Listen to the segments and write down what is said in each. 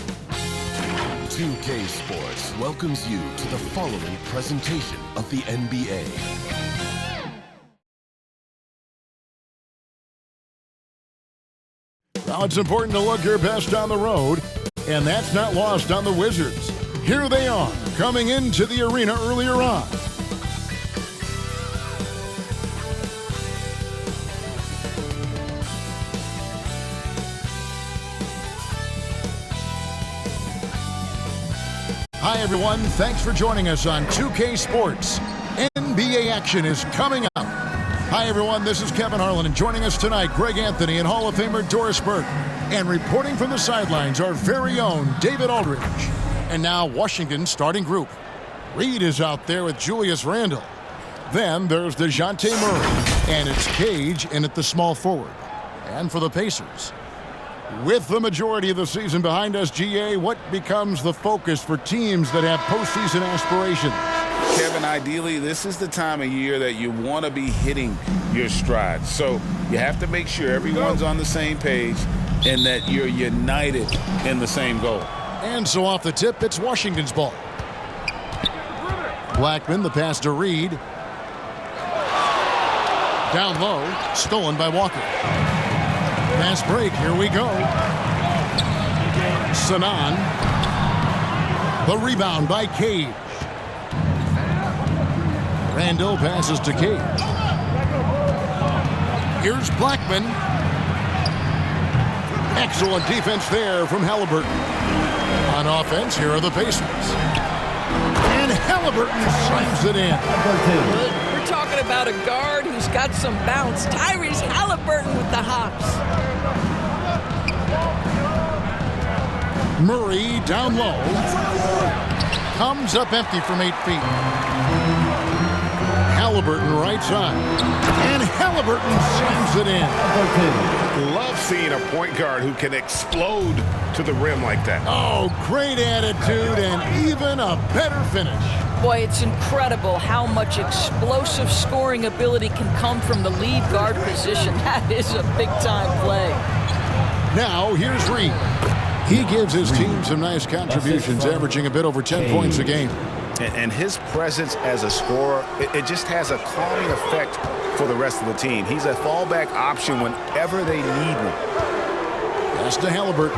2K Sports welcomes you to the following presentation of the NBA. Well, it's important to look your best on the road, and that's not lost on the Wizards. Here they are, coming into the arena earlier on. Hi, everyone. Thanks for joining us on 2K Sports. NBA action is coming up. Hi, everyone. This is Kevin Harlan, and joining us tonight, Greg Anthony and Hall of Famer Doris Burke. And reporting from the sidelines, our very own David Aldridge. And now, Washington's starting group. Reed is out there with Julius Randle. Then there's Dejounte Murray. And it's Cage in at the small forward. And for the Pacers, with the majority of the season behind us, GA, what becomes the focus for teams that have postseason aspirations? Kevin, ideally, this is the time of year that you want to be hitting your stride. So you have to make sure everyone's on the same page and that you're united in the same goal. And so off the tip, it's Washington's ball. Blackman, the pass to Reed. Down low, stolen by Walker. Fast break, here we go. Sanan. The rebound by Cage. Randle passes to Cage. Here's Blackman. Excellent defense there from Haliburton. On offense, here are the Pacers. And Haliburton slams it in. We're talking about a guard who's got some bounce. Tyrese Haliburton with the hops. Murray down low. Comes up empty from 8 feet. Haliburton right side. And Haliburton slams it in. Love seeing a point guard who can explode to the rim like that. Oh, great attitude and even a better finish. Boy, it's incredible how much explosive scoring ability can come from the lead guard position. That is a big-time play. Now, here's Reed. He gives his team some nice contributions, averaging a bit over 10 points a game. And his presence as a scorer, it just has a calming effect for the rest of the team. He's a fallback option whenever they need one. Pass to Haliburton.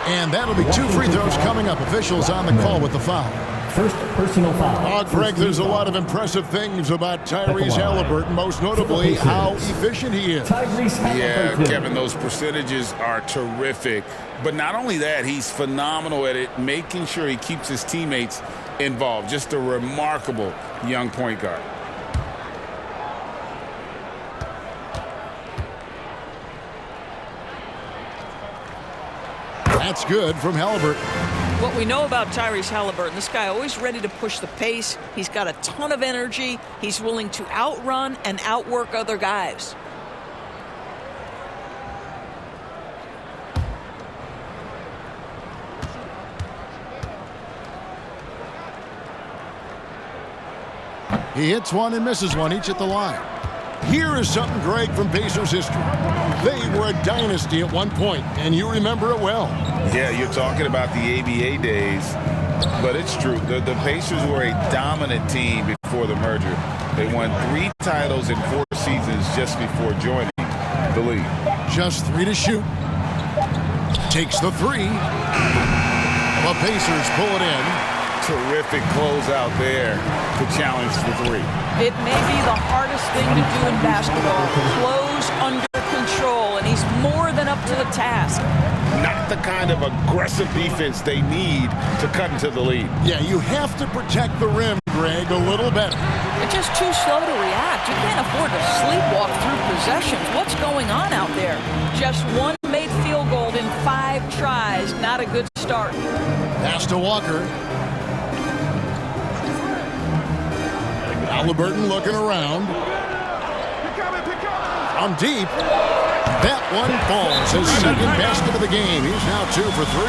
And that'll be 2 free throws coming up. Officials on the call with the foul. First personal foul. Greg, there's a lot of impressive things about Tyrese Haliburton, most notably how efficient he is. Yeah, Kevin, those percentages are terrific. But not only that, he's phenomenal at it, making sure he keeps his teammates involved. Just a remarkable young point guard. That's good from Haliburton. What we know about Tyrese Haliburton, this guy always ready to push the pace. He's got a ton of energy. He's willing to outrun and outwork other guys. He hits one and misses one, each at the line. Here is something, Greg, from Pacers history. They were a dynasty at one point, and you remember it well. Yeah, you're talking about the ABA days, but it's true. The Pacers were a dominant team before the merger. They won 3 titles in 4 seasons just before joining the league. Just 3 to shoot. Takes the 3. The Pacers pull it in. Terrific closeout there to challenge the 3. It may be the hardest thing to do in basketball. Close under control, and he's more than up to the task. Not the kind of aggressive defense they need to cut into the lead. Yeah, you have to protect the rim, Greg, a little better. They're just too slow to react. You can't afford to sleepwalk through possessions. What's going on out there? Just 1 made field goal in 5 tries. Not a good start. Pass to Walker. Haliburton looking around. From deep. That one falls. His second basket of the game. He's now 2 for 3.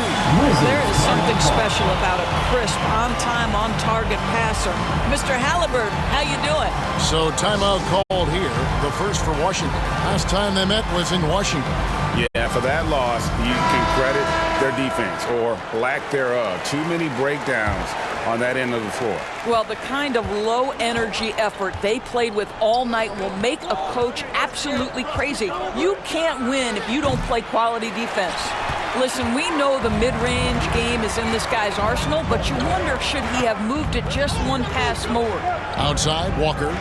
There is something special about a crisp, on-time, on-target passer. Mr. Haliburton, how you doing? So timeout called here. The first for Washington. Last time they met was in Washington. Yeah, for that loss, you can credit their defense or lack thereof. Too many breakdowns on that end of the floor. Well, the kind of low-energy effort they played with all night will make a coach absolutely crazy. You can't win if you don't play quality defense. Listen, we know the mid-range game is in this guy's arsenal, but you wonder, should he have moved it just one pass more? Outside, Walker.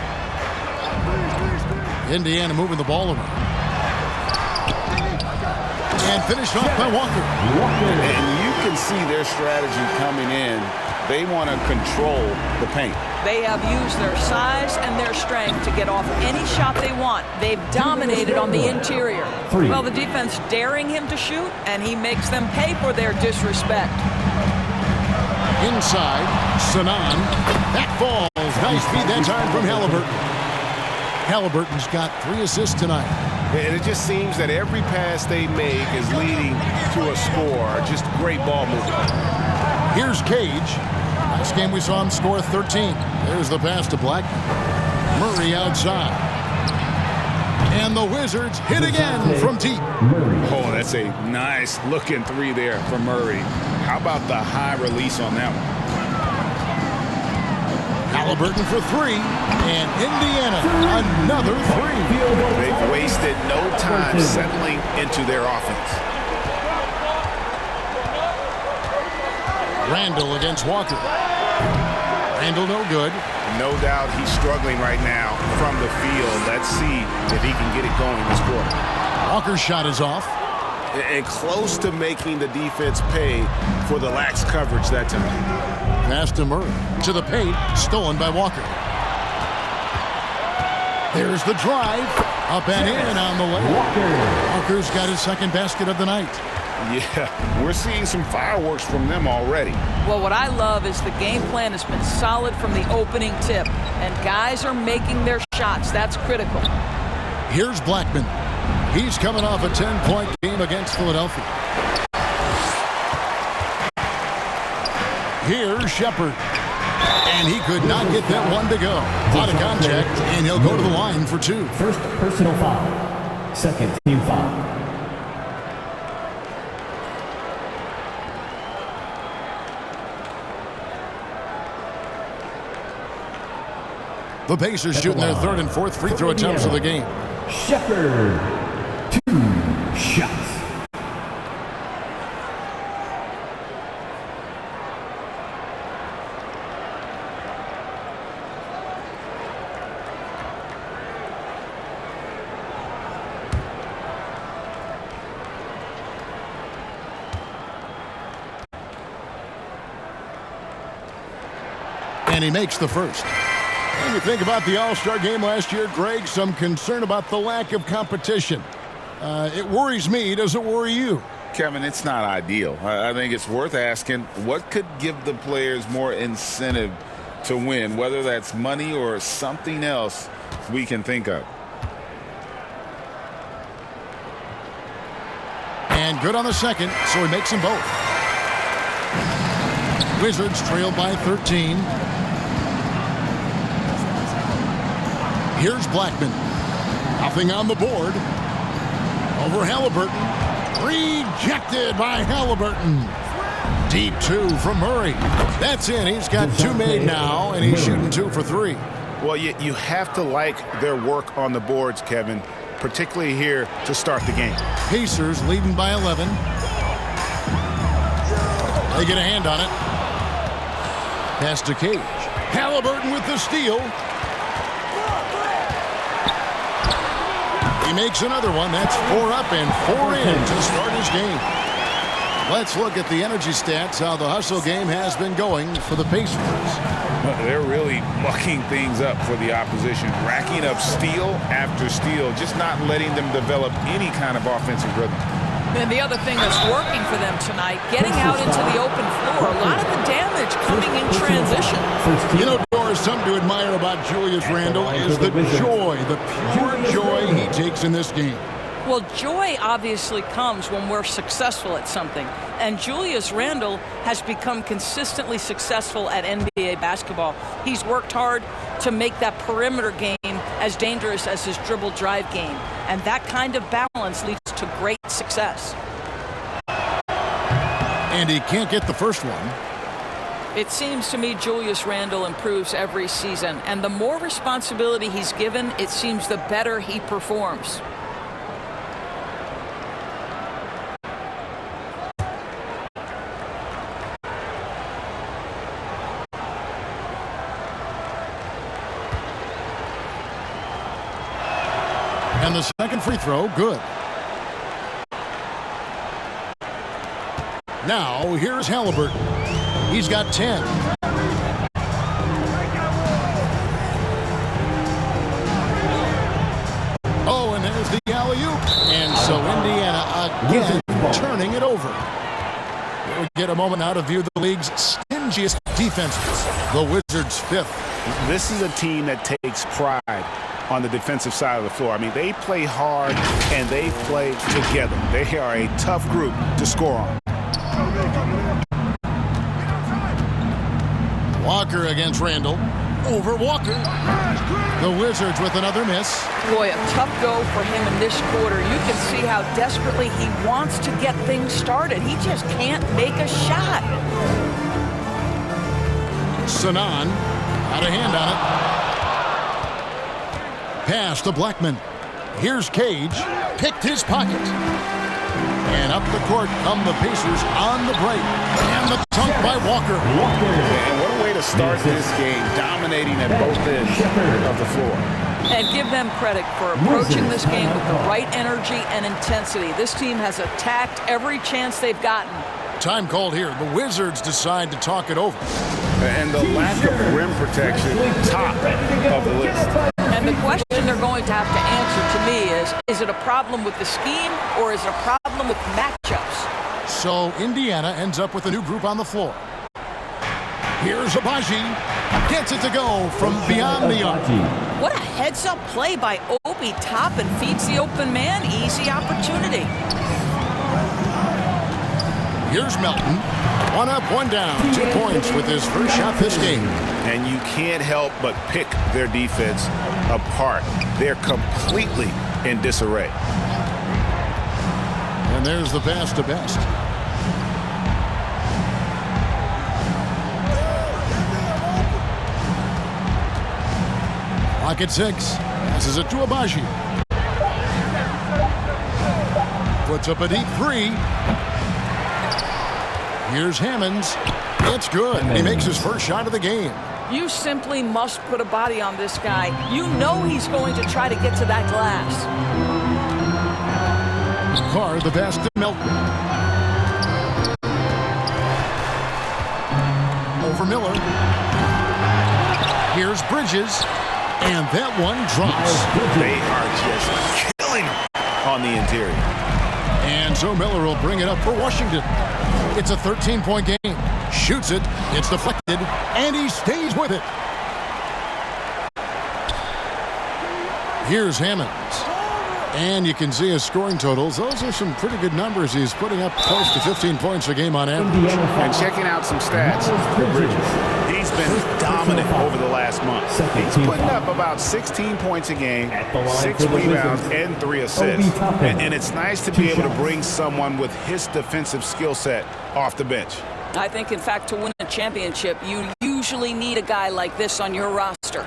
Indiana moving the ball around. And finished off by Walker. And you can see their strategy coming in. They want to control the paint. They have used their size and their strength to get off any shot they want. They've dominated on the interior. Well, the defense daring him to shoot, and he makes them pay for their disrespect. Inside, Sanan. That falls. Nice feed that time from Haliburton. Haliburton's got 3 assists tonight. And it just seems that every pass they make is leading to a score. Just great ball movement. Here's Cage. Last game we saw him score 13. There's the pass to Blackman. Murray outside. And the Wizards hit again from deep. Oh, that's a nice looking 3 there from Murray. How about the high release on that one? Haliburton for 3. And Indiana, another 3. They've wasted no time settling into their offense. Randall against Walker. Randall no good. No doubt he's struggling right now from the field. Let's see if he can get it going this quarter. Walker's shot is off. And close to making the defense pay for the lax coverage that time. Pass to Murray. To the paint. Stolen by Walker. There's the drive. Up and in on the layup. Walker's got his second basket of the night. Yeah, we're seeing some fireworks from them already. Well, what I love is the game plan has been solid from the opening tip, and guys are making their shots. That's critical. Here's Blackman. He's coming off a 10-point game against Philadelphia. Here's Shepard. And he could not get that one to go. Out of contact, and he'll go to the line for 2. First personal foul. Second team foul. The Pacers shooting their 3rd and 4th free throw attempts of the game. Shepard. 2 shots. And he makes the first. When you think about the All-Star game last year, Greg, some concern about the lack of competition. It worries me. Does it worry you? Kevin, it's not ideal. I think it's worth asking what could give the players more incentive to win, whether that's money or something else we can think of. And good on the second, so he makes them both. Wizards trail by 13. Here's Blackman. Nothing on the board. Over Haliburton. Rejected by Haliburton. Deep 2 from Murray. That's in. He's got 2 made now, and he's shooting 2 for 3. Well, you have to like their work on the boards, Kevin, particularly here to start the game. Pacers leading by 11. They get a hand on it. Pass to Cage. Haliburton with the steal. He makes another one. That's 4 up and 4 in to start his game. Let's look at the energy stats, how the hustle game has been going for the Pacers. They're really mucking things up for the opposition, racking up steal after steal, just not letting them develop any kind of offensive rhythm. And the other thing that's working for them tonight, getting out into the open floor, a lot of the damage coming in transition. You know, Doris, something to admire about Julius Randle is the joy, the pure joy he takes in this game. Well, joy obviously comes when we're successful at something. And Julius Randle has become consistently successful at NBA basketball. He's worked hard to make that perimeter game as dangerous as his dribble drive game. And that kind of balance leads to great success success. And he can't get the first one. It seems to me Julius Randle improves every season, and the more responsibility he's given, it seems the better he performs. And the second free throw, good. Now, here's Haliburton. He's got 10. Oh, and there's the alley-oop. And so Indiana again turning it over. We get a moment now to view the league's stingiest defenses. The Wizards' fifth. This is a team that takes pride on the defensive side of the floor. I mean, they play hard and they play together. They are a tough group to score on. Walker against Randle. Over Walker. The Wizards with another miss. Boy, a tough go for him in this quarter. You can see how desperately he wants to get things started. He just can't make a shot. Sanan had a hand on it. Pass to Blackman. Here's Cage. Picked his pocket. And up the court come the Pacers on the break. And the dunk by Walker. And what a way to start this game, dominating at both ends of the floor. And give them credit for approaching this game with the right energy and intensity. This team has attacked every chance they've gotten. Time called here. The Wizards decide to talk it over. And the lack of rim protection, top of the list. And the question they're going to have to answer to me is it a problem with the scheme or is it a problem with matchups? So Indiana ends up with a new group on the floor. Here's Abaji. Gets it to go from beyond the arc. What a heads-up play by Obi Toppin. Feeds the open man. Easy opportunity. Here's Melton. One up, one down. 2 points with his first shot this game. And you can't help but pick their defense apart. They're completely in disarray. And there's the pass to Best. Clock at 6. Passes it to Abaji. Puts up a deep three. Here's Hammonds. It's good. He makes his first shot of the game. You simply must put a body on this guy. You know he's going to try to get to that glass. Carr, the pass to Melton. Over Miller. Here's Bridges. And that one drops. They are just killing on the interior. And so Miller will bring it up for Washington. It's a 13-point game. Shoots it. It's deflected. And he stays with it. Here's Hammonds. And you can see his scoring totals. Those are some pretty good numbers. He's putting up close to 15 points a game on average. And checking out some stats for Bridges. He's been dominant over the last month. He's putting up about 16 points a game, 6 rebounds, and 3 assists. And it's nice to be able to bring someone with his defensive skill set off the bench. I think, in fact, to win a championship, you usually need a guy like this on your roster.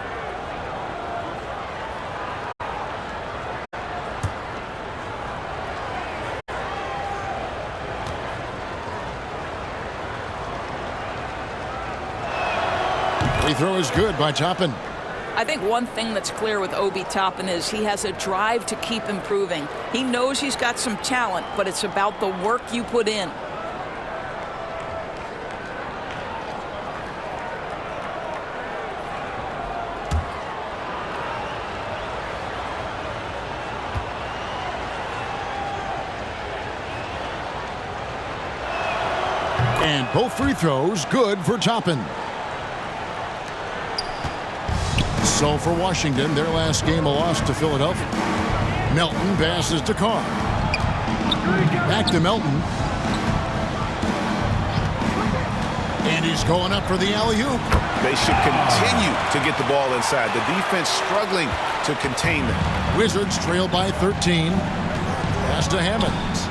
Free throw is good by Toppin. I think one thing that's clear with Obi Toppin is he has a drive to keep improving. He knows he's got some talent, but it's about the work you put in. And both free throws good for Toppin. So for Washington, their last game a loss to Philadelphia. Melton passes to Carr. Back to Melton. And he's going up for the alley-oop. They should continue to get the ball inside. The defense struggling to contain them. Wizards trail by 13. Pass to Hammonds.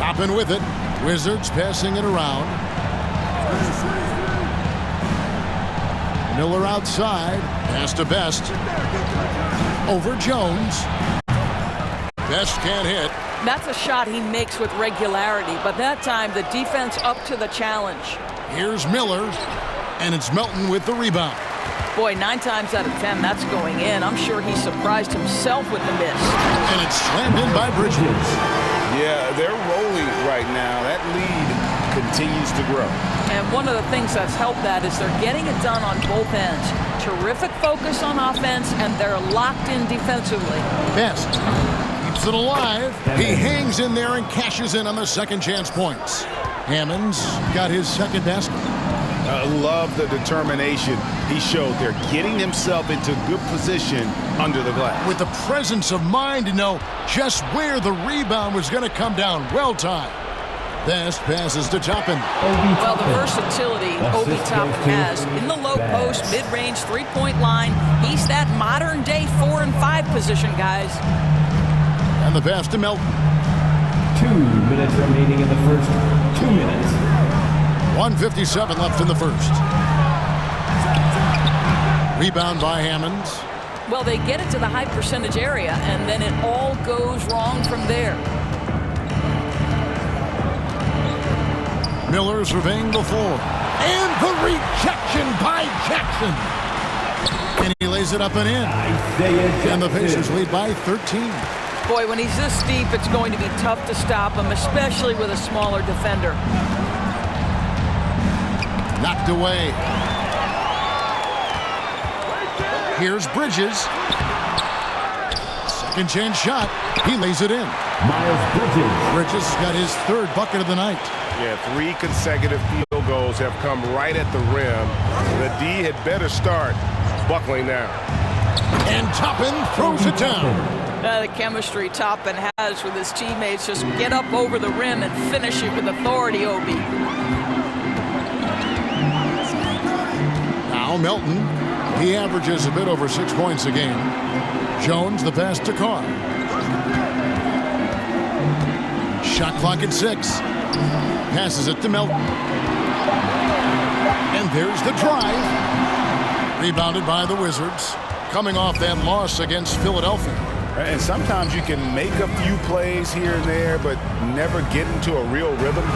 Toppin with it. Wizards passing it around. Miller outside. Pass to Best. Over Jones. Best can't hit. That's a shot he makes with regularity, but that time the defense up to the challenge. Here's Miller, and it's Melton with the rebound. Boy, 9 times out of 10, that's going in. I'm sure he surprised himself with the miss. And it's slammed in by Bridges. Yeah, they're rolling right now. That lead continues to grow. And one of the things that's helped that is they're getting it done on both ends. Terrific focus on offense, and they're locked in defensively. Best keeps it alive. He hangs in there and cashes in on the second chance points. Hammonds got his second basket. I love the determination he showed there, getting himself into good position under the glass. With the presence of mind to know just where the rebound was going to come down. Well timed. Best passes to Toppin. Well, the versatility Obi Toppin has in the low post, mid-range, three-point line. He's that modern-day 4 and 5 position, guys. And the pass to Melton. 2 minutes remaining in the first. 2 minutes. 1:57 left in the first. Rebound by Hammonds. Well, they get it to the high percentage area, and then it all goes wrong from there. Miller surveying the floor. And the rejection by Jackson. And he lays it up and in. And the Pacers lead by 13. Boy, when he's this deep, it's going to be tough to stop him, especially with a smaller defender. Knocked away. Here's Bridges. Second chance shot. He lays it in. Miles Bridges. Bridges got his third bucket of the night. Yeah, 3 consecutive field goals have come right at the rim. The D had better start buckling now. And Toppin throws it down. The chemistry Toppin has with his teammates. Just get up over the rim and finish it with authority, Obi. Now Melton. He averages a bit over 6 points a game. Jones, the pass to Carr. Shot clock at 6. Passes it to Melton. And there's the drive. Rebounded by the Wizards. Coming off that loss against Philadelphia. And sometimes you can make a few plays here and there, but never get into a real rhythm.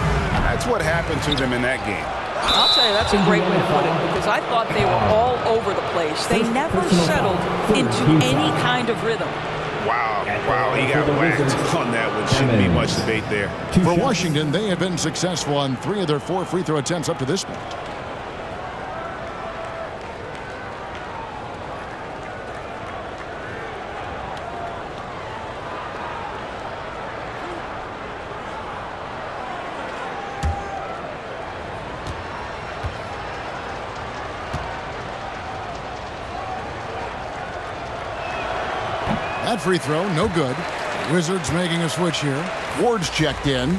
That's what happened to them in that game. I'll tell you, that's a great way to put it, because I thought they were all over the place. They never settled into any kind of rhythm. Wow, he got whacked on that one. Shouldn't be much debate there. For Washington, they have been successful on 3 of their 4 free throw attempts up to this point. That free throw, no good. Wizards making a switch here. Ward's checked in.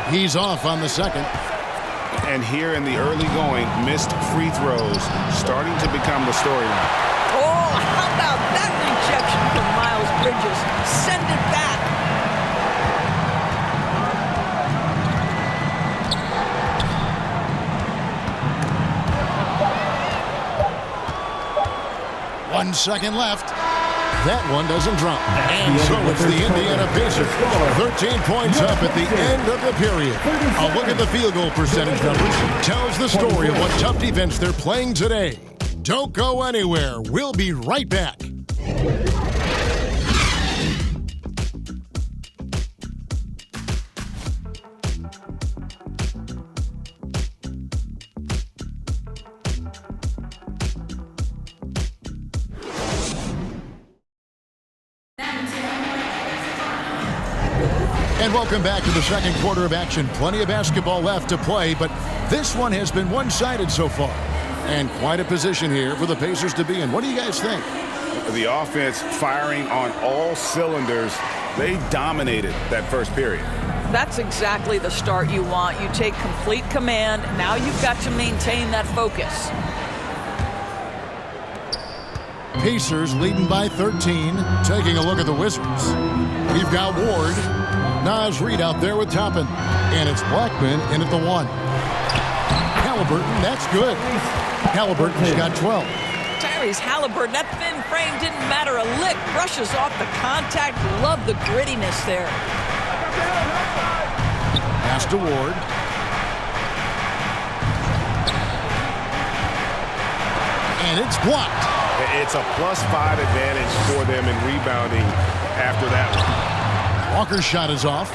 He's off on the second. And here in the early going, missed free throws starting to become the storyline. Oh, how about that rejection from Miles Bridges? Send it back. One second left. That one doesn't drop. And so it's the Indiana Pacers. 13 points up at the end of the period. A look at the field goal percentage numbers tells the story of what tough defense they're playing today. Don't go anywhere. We'll be right back. And welcome back to the second quarter of action. Plenty of basketball left to play, but this one has been one-sided so far. And quite a position here for the Pacers to be in. What do you guys think? The offense firing on all cylinders. They dominated that first period. That's exactly the start you want. You take complete command. Now you've got to maintain that focus. Pacers leading by 13. Taking a look at the Wizards. We've got Ward. Naz Reid out there with Toppin. And it's Blackman in at the 1. Haliburton, that's good. Haliburton's got 12. Tyrese Haliburton, that thin frame didn't matter a lick. Brushes off the contact. Love the grittiness there. Pass to Ward. And it's blocked. It's a +5 advantage for them in rebounding after that one. Walker's shot is off.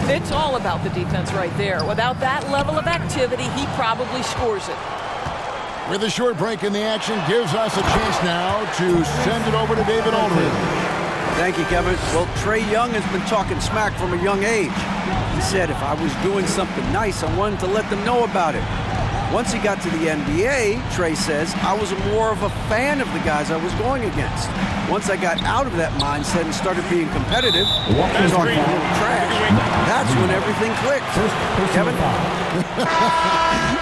It's all about the defense right there. Without that level of activity, he probably scores it. With a short break in the action, gives us a chance now to send it over to David Aldridge. Thank you, Kevin. Well, Trae Young has been talking smack from a young age. He said if I was doing something nice, I wanted to let them know about it. Once he got to the NBA, Trae says, I was more of a fan of the guys I was going against. Once I got out of that mindset and started being competitive, talking a little trash, that's when everything clicked. Kevin?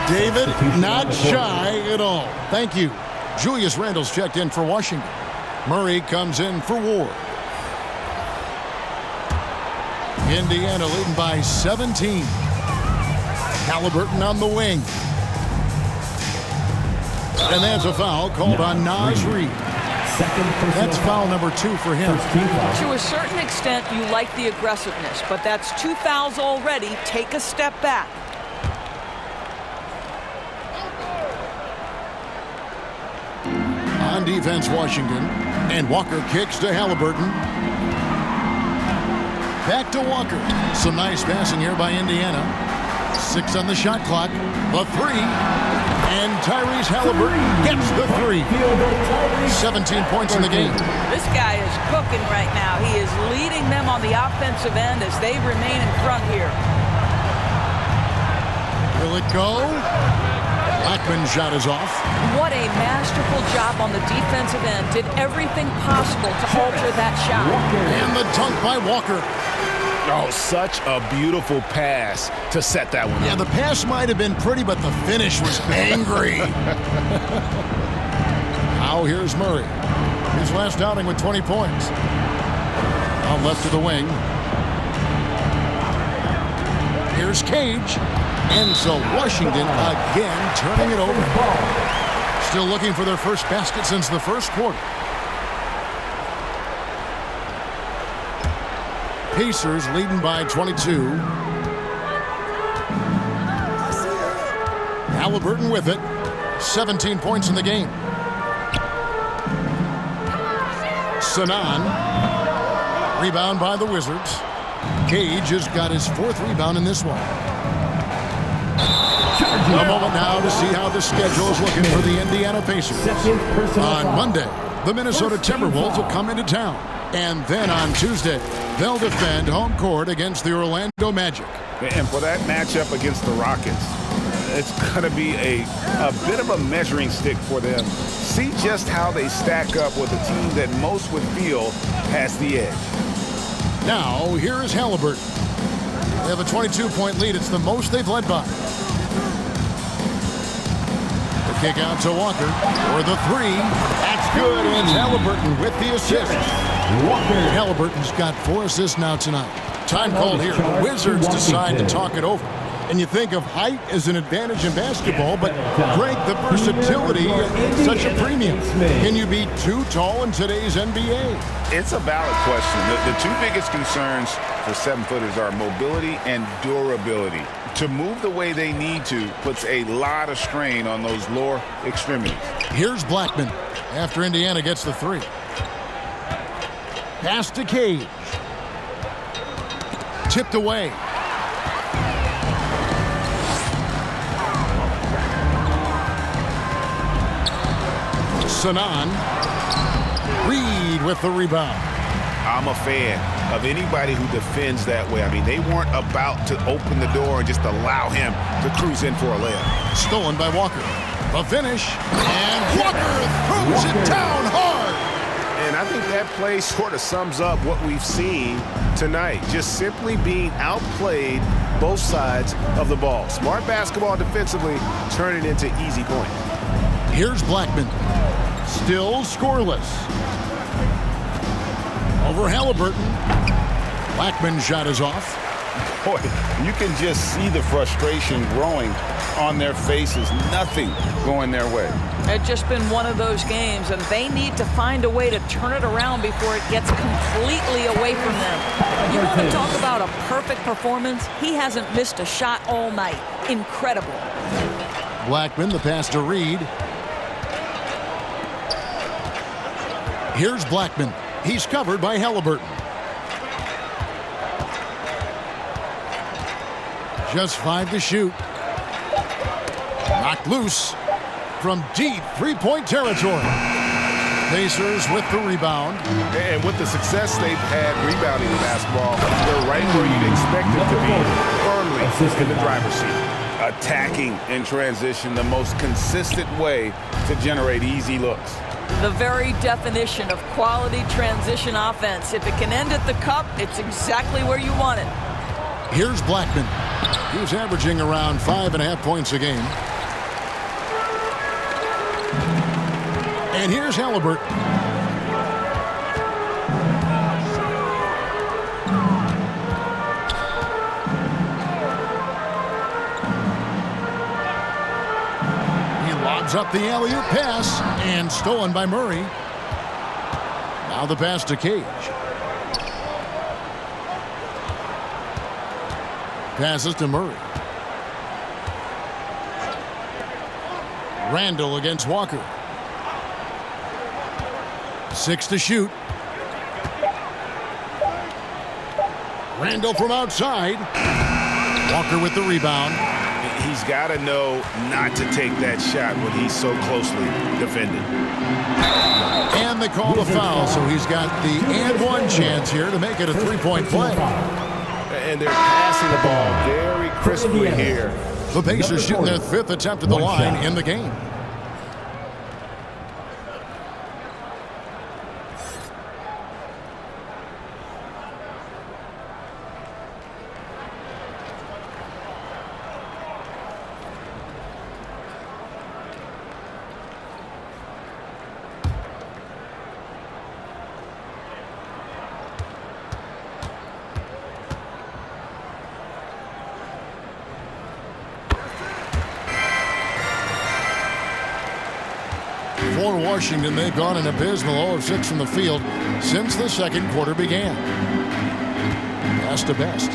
David, not shy at all. Thank you. Julius Randle's checked in for Washington. Murray comes in for Ward. Indiana leading by 17. Haliburton on the wing. And that's a foul called on Naz Reid. That's foul number 2 for him. To a certain extent, you like the aggressiveness, but that's 2 fouls already. Take a step back. On defense, Washington. And Walker kicks to Haliburton. Back to Walker. Some nice passing here by Indiana. 6 on the shot clock. The 3. And Tyrese Haliburton gets the 3. 17 points in the game. This guy is cooking right now. He is leading them on the offensive end as they remain in front here. Will it go? Blackman's shot is off. What a masterful job on the defensive end. Did everything possible to alter that shot. And the dunk by Walker. Oh, such a beautiful pass to set that one. Yeah, the pass might have been pretty, but the finish was angry. Now here's Murray. His last outing with 20 points. On left of the wing. Here's Cage. And so Washington again turning it over. Still looking for their first basket since the first quarter. Pacers leading by 22. Haliburton with it. 17 points in the game. Sanan. Rebound by the Wizards. Cage has got his 4th rebound in this one. A moment now to see how the schedule is looking for the Indiana Pacers. On Monday, the Minnesota Timberwolves will come into town. And then on Tuesday, they'll defend home court against the Orlando Magic. And for that matchup against the Rockets, it's going to be a bit of a measuring stick for them. See just how they stack up with a team that most would feel has the edge. Now, here is Haliburton. They have a 22-point lead. It's the most they've led by. The kick out to Walker for the 3. That's good. And Haliburton with the assist. Haliburton's got 4 assists now tonight. Time called here. The Wizards decide to talk it over. And you think of height as an advantage in basketball, but Greg, the versatility is such a premium. Can you be too tall in today's NBA? It's a valid question. The 2 biggest concerns for 7-footers are mobility and durability. To move the way they need to puts a lot of strain on those lower extremities. Here's Blackman after Indiana gets the 3. Pass to Cage. Tipped away. Sanan. Reid with the rebound. I'm a fan of anybody who defends that way. I mean, they weren't about to open the door and just allow him to cruise in for a layup. Stolen by Walker. The finish. And Walker throws it down hard. And I think that play sort of sums up what we've seen tonight. Just simply being outplayed both sides of the ball. Smart basketball defensively, turning into easy points. Here's Blackman. Still scoreless. Over Haliburton. Blackman's shot is off. Boy, you can just see the frustration growing on their faces. Nothing going their way. It's just been one of those games, and they need to find a way to turn it around before it gets completely away from them. You want to talk about a perfect performance? He hasn't missed a shot all night. Incredible. Blackman, the pass to Reed. Here's Blackman. He's covered by Haliburton. Just 5 to shoot. Knocked loose from deep three-point territory. Pacers with the rebound. And with the success they've had rebounding the basketball, they're right where you'd expect them to be, firmly in the driver's seat. Attacking in transition, the most consistent way to generate easy looks. The very definition of quality transition offense. If it can end at the cup, it's exactly where you want it. Here's Blackman. He's averaging around 5.5 points a game. And here's Haliburton. He lobs up the alley-oop pass and stolen by Murray. Now the pass to Cage. Passes to Murray. Randall against Walker. 6 to shoot. Randall from outside. Walker with the rebound. He's got to know not to take that shot when he's so closely defended. And they call the foul, so he's got the and one chance here to make it a three-point play. And they're passing the ball very crisply here. The Pacers shooting their 5th attempt at the line in the game. For Washington, they've gone an abysmal 0 of 6 from the field since the second quarter began. Pass to Best.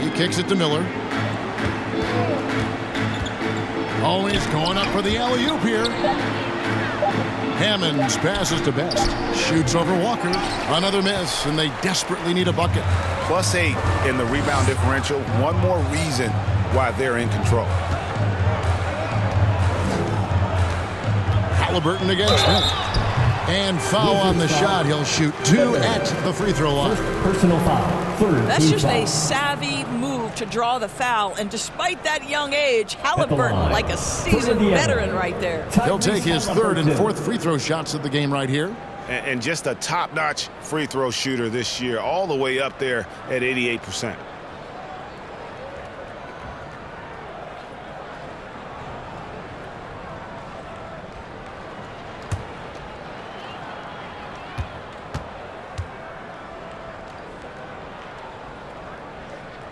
He kicks it to Miller. Oh, he's going up for the alley-oop here. Hammonds passes to Best. Shoots over Walker. Another miss, and they desperately need a bucket. +8 in the rebound differential. One more reason why they're in control. Haliburton against him. And foul on the shot. He'll shoot 2 at the free throw line. Personal foul. That's just a savvy move to draw the foul. And despite that young age, Haliburton, like a seasoned veteran right there. He'll take his 3rd and 4th free throw shots of the game right here. And just a top-notch free throw shooter this year, all the way up there at 88%.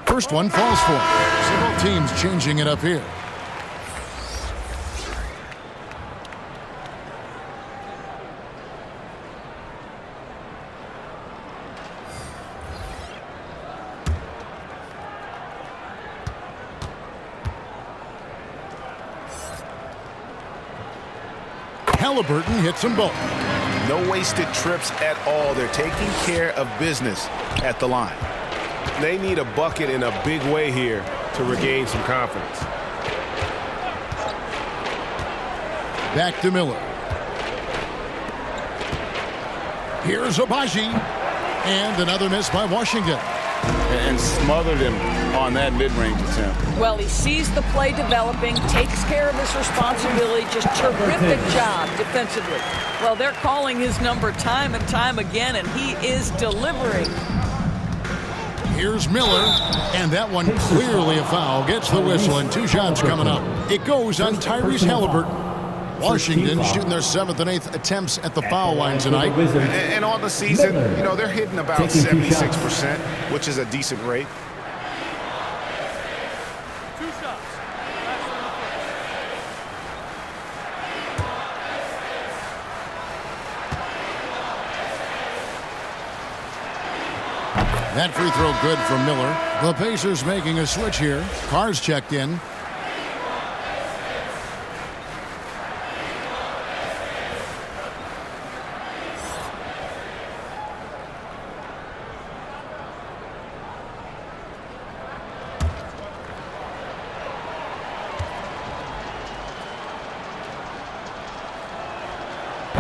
First one falls for him. Several teams changing it up here. Haliburton hits them both. No wasted trips at all. They're taking care of business at the line. They need a bucket in a big way here to regain some confidence. Back to Miller. Here's Abaji. And another miss by Washington. and smothered him on that mid-range attempt. Well, he sees the play developing, takes care of his responsibility. Just terrific job defensively. Well, they're calling his number time and time again, and he is delivering. Here's Miller, and that one clearly a foul. Gets the whistle, and 2 shots coming up. It goes on Tyrese Haliburton. Washington shooting their 7th and 8th attempts at the foul line tonight. And on the season, you know, they're hitting about 76%, which is a decent rate. That free throw good for Miller. The Pacers making a switch here. Carr's checked in.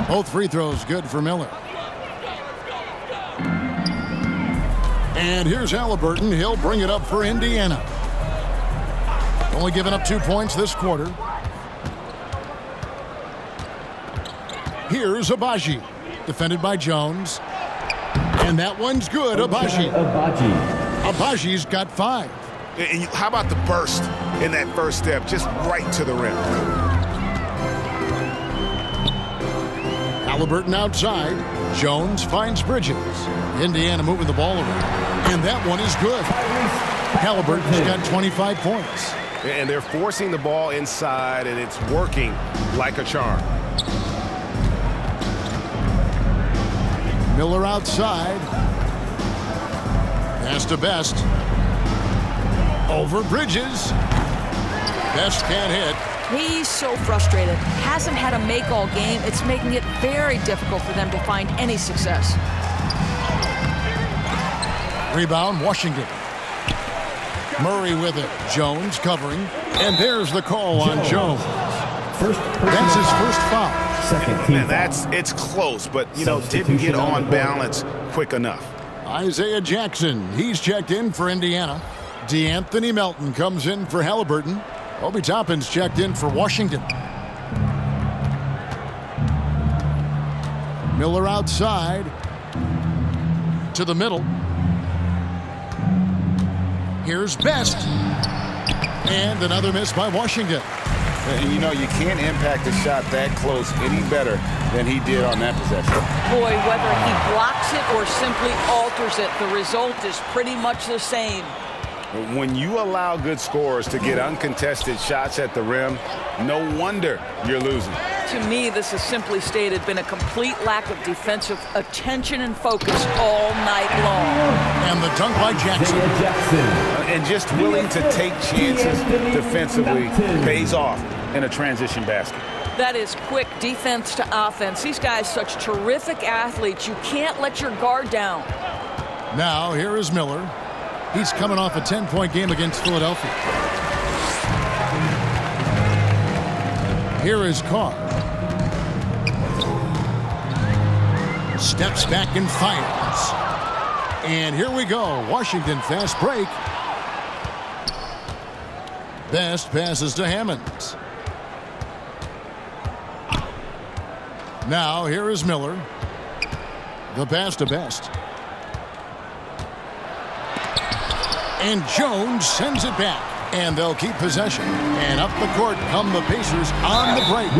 Both free throws good for Miller. And here's Haliburton. He'll bring it up for Indiana. Only giving up 2 points this quarter. Here's Abaji. Defended by Jones. And that one's good. Abaji's got 5. And how about the burst in that first step, just right to the rim? Haliburton outside. Jones finds Bridges. Indiana moving the ball around. And that one is good. Haliburton's got 25 points. And they're forcing the ball inside, and it's working like a charm. Miller outside. Pass to Best. Over Bridges. Best can't hit. He's so frustrated. Hasn't had a make all game. It's making it very difficult for them to find any success. Rebound, Washington. Murray with it. Jones covering. And there's the call on Jones. That's his first foul. And it's close, but, you know, didn't get on balance quick enough. Isaiah Jackson, he's checked in for Indiana. DeAnthony Melton comes in for Haliburton. Obi Toppin's checked in for Washington. Miller outside. To the middle. Here's Best. And another miss by Washington. And you know, you can't impact a shot that close any better than he did on that possession. Boy, whether he blocks it or simply alters it, the result is pretty much the same. When you allow good scorers to get uncontested shots at the rim, no wonder you're losing. To me, this has simply stated been a complete lack of defensive attention and focus all night long. And the dunk by Jackson. And just willing to take chances defensively pays off in a transition basket. That is quick defense to offense. These guys such terrific athletes. You can't let your guard down. Now here is Miller. He's coming off a 10-point game against Philadelphia. Here is Carr. Steps back and fires. And here we go. Washington fast break. Best passes to Hammonds. Now here is Miller. The pass to Best. And Jones sends it back. And they'll keep possession. And up the court come the Pacers on the break.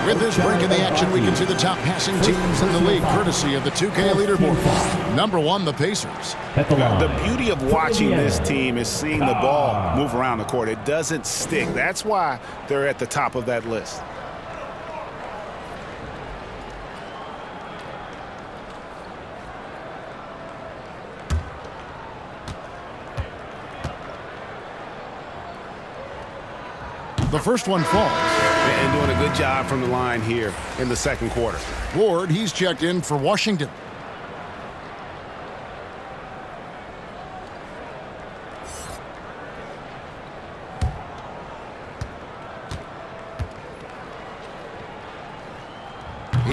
With this break in the action, we can see the top passing teams in the league, courtesy of the 2K leaderboard. Number 1, the Pacers. The beauty of watching this team is seeing the ball move around the court. It doesn't stick. That's why they're at the top of that list. The first one falls. And doing a good job from the line here in the second quarter. Ward, he's checked in for Washington.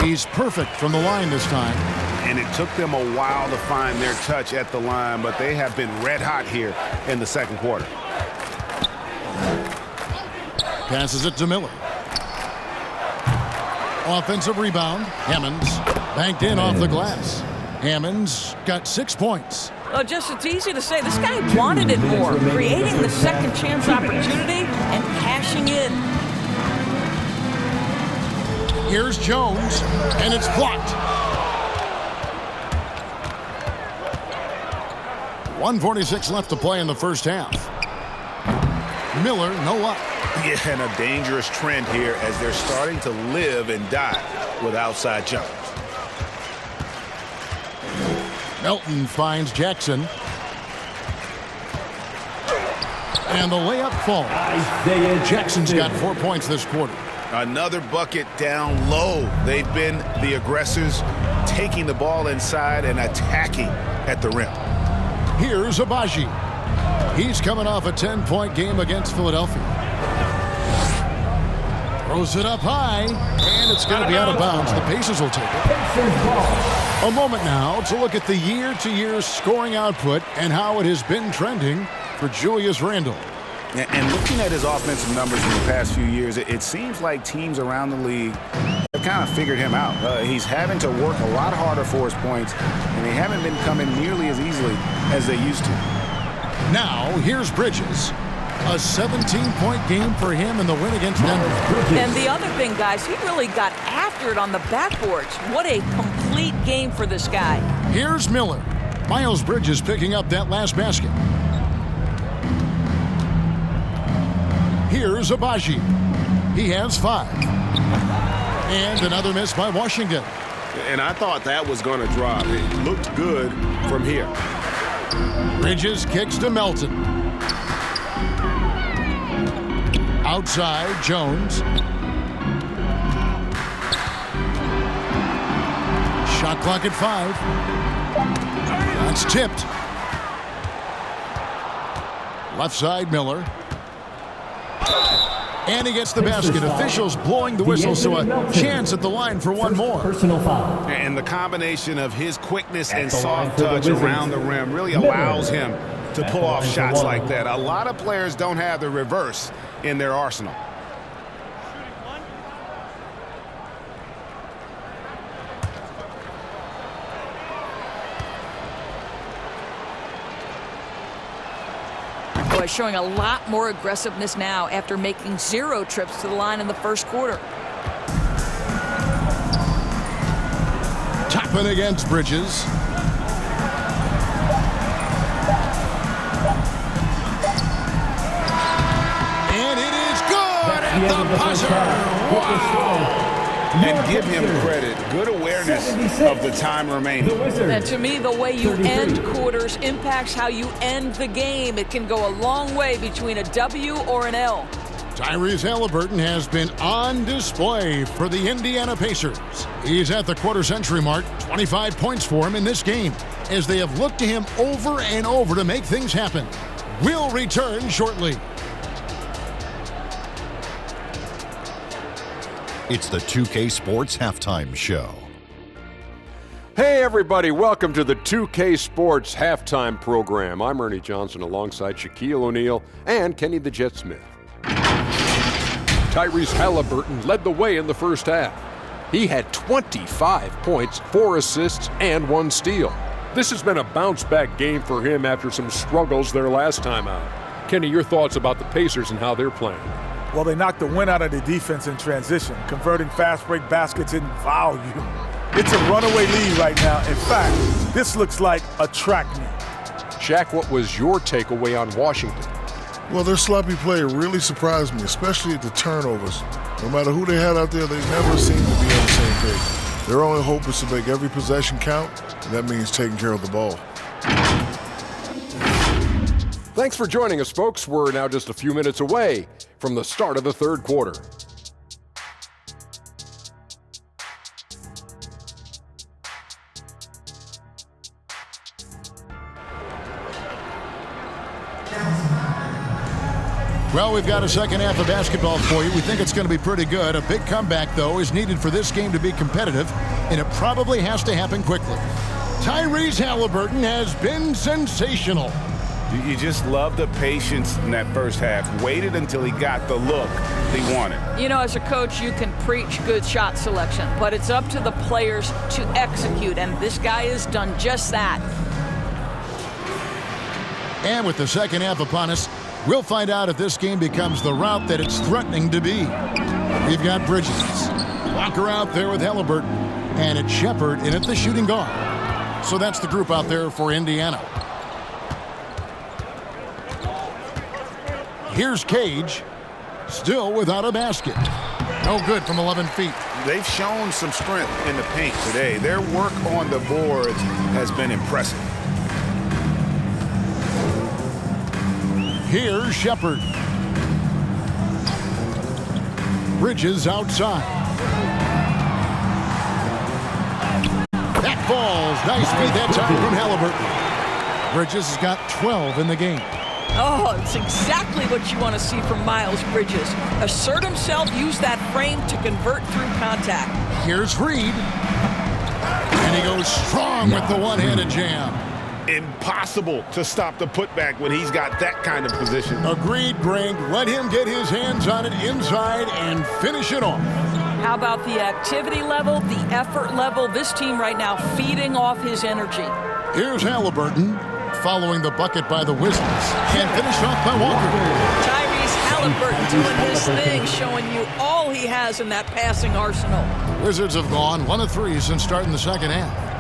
He's perfect from the line this time. and it took them a while to find their touch at the line, but they have been red hot here in the second quarter. Passes it to Miller. Offensive rebound. Hammonds banked in off the glass. Hammonds got 6 points. Well, just it's easy to say this guy wanted it more, creating the second chance opportunity and cashing in. Here's Jones, and it's blocked. 1:46 left to play in the first half. Miller, no luck. Yeah, and a dangerous trend here as they're starting to live and die with outside jumpers. Melton finds Jackson. And the layup falls. Jackson's got 4 points this quarter. Another bucket down low. They've been the aggressors, taking the ball inside and attacking at the rim. Here's Abaji. He's coming off a 10-point game against Philadelphia. Throws it up high, and it's going to be out of bounds. The Pacers will take it. A moment now to look at the year-to-year scoring output and how it has been trending for Julius Randle. And looking at his offensive numbers in the past few years, it seems like teams around the league have kind of figured him out. He's having to work a lot harder for his points, and they haven't been coming nearly as easily as they used to. Now, here's Bridges. A 17-point game for him in the win against Denver. And the other thing, guys, he really got after it on the backboards. What a complete game for this guy. Here's Miller. Miles Bridges picking up that last basket. Here's Abaji. He has 5. And another miss by Washington. And I thought that was going to drop. It looked good from here. Bridges kicks to Melton. Outside, Jones. Shot clock at 5. That's tipped. Left side, Miller. And he gets the basket. Officials blowing the whistle, so a chance at the line for one more. Personal foul. And the combination of his quickness and soft touch around the rim really allows him to pull off shots like that. A lot of players don't have the reverse in their arsenal. Boy, showing a lot more aggressiveness now after making 0 trips to the line in the first quarter. Toppin against Bridges. And it is good at the buzzer. Wow. And give him credit. Good awareness of the time remaining. And to me, the way you end quarters impacts how you end the game. It can go a long way between a W or an L. Tyrese Haliburton has been on display for the Indiana Pacers. He's at the quarter-century mark, 25 points for him in this game, as they have looked to him over and over to make things happen. We'll return shortly. It's the 2K Sports Halftime Show. Hey everybody, welcome to the 2K Sports Halftime Program. I'm Ernie Johnson alongside Shaquille O'Neal and Kenny the Jet Smith. Tyrese Haliburton led the way in the first half. He had 25 points, 4 assists, and 1 steal. This has been a bounce-back game for him after some struggles their last time out. Kenny, your thoughts about the Pacers and how they're playing? Well, they knocked the wind out of the defense in transition, converting fast break baskets in volume. It's a runaway lead right now. In fact, this looks like a track meet. Shaq, what was your takeaway on Washington? Well, their sloppy play really surprised me, especially at the turnovers. No matter who they had out there, they never seemed to be on the same page. Their only hope is to make every possession count, and that means taking care of the ball. Thanks for joining us, folks. We're now just a few minutes away from the start of the third quarter. Well, we've got a second half of basketball for you. We think it's going to be pretty good. A big comeback, though, is needed for this game to be competitive. and it probably has to happen quickly. Tyrese Haliburton has been sensational. You just love the patience in that first half. Waited until he got the look he wanted. You know, as a coach, you can preach good shot selection, but it's up to the players to execute, and this guy has done just that. And with the second half upon us, we'll find out if this game becomes the route that it's threatening to be. We've got Bridges, Walker out there with Haliburton, and it's Shepherd in at the shooting guard. So that's the group out there for Indiana. Here's Cage, still without a basket. No good from 11 feet. They've shown some strength in the paint today. Their work on the boards has been impressive. Here's Shepherd. Bridges outside. That falls. Nice feed that time from Haliburton. Bridges has got 12 in the game. Oh, it's exactly what you want to see from Miles Bridges. Assert himself, use that frame to convert through contact. Here's Reed. And he goes strong with the one-handed jam. Impossible to stop the putback when he's got that kind of position. Agreed, Greg. Let him get his hands on it inside and finish it off. How about the activity level, the effort level? This team right now feeding off his energy. Here's Haliburton following the bucket by the Wizards and finished off by Walker. Tyrese Haliburton doing his thing, showing you all he has in that passing arsenal. The Wizards have gone 1 of 3 since starting the second half.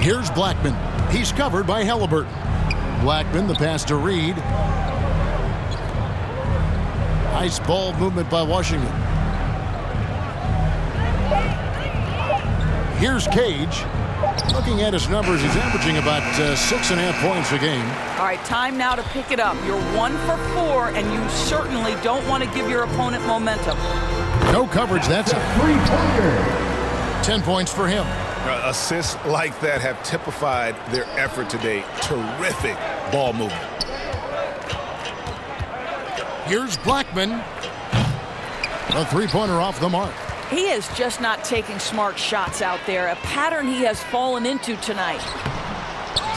Here's Blackman. He's covered by Haliburton. Blackman, the pass to Reed. Nice ball movement by Washington. Here's Cage. Looking at his numbers, he's averaging about 6.5 points a game. All right, time now to pick it up. You're 1 for 4, and you certainly don't want to give your opponent momentum. No coverage, that's a three-pointer. 10 points for him. Assists like that have typified their effort today. Terrific ball movement. Here's Blackman. A three-pointer off the mark. He is just not taking smart shots out there, a pattern he has fallen into tonight.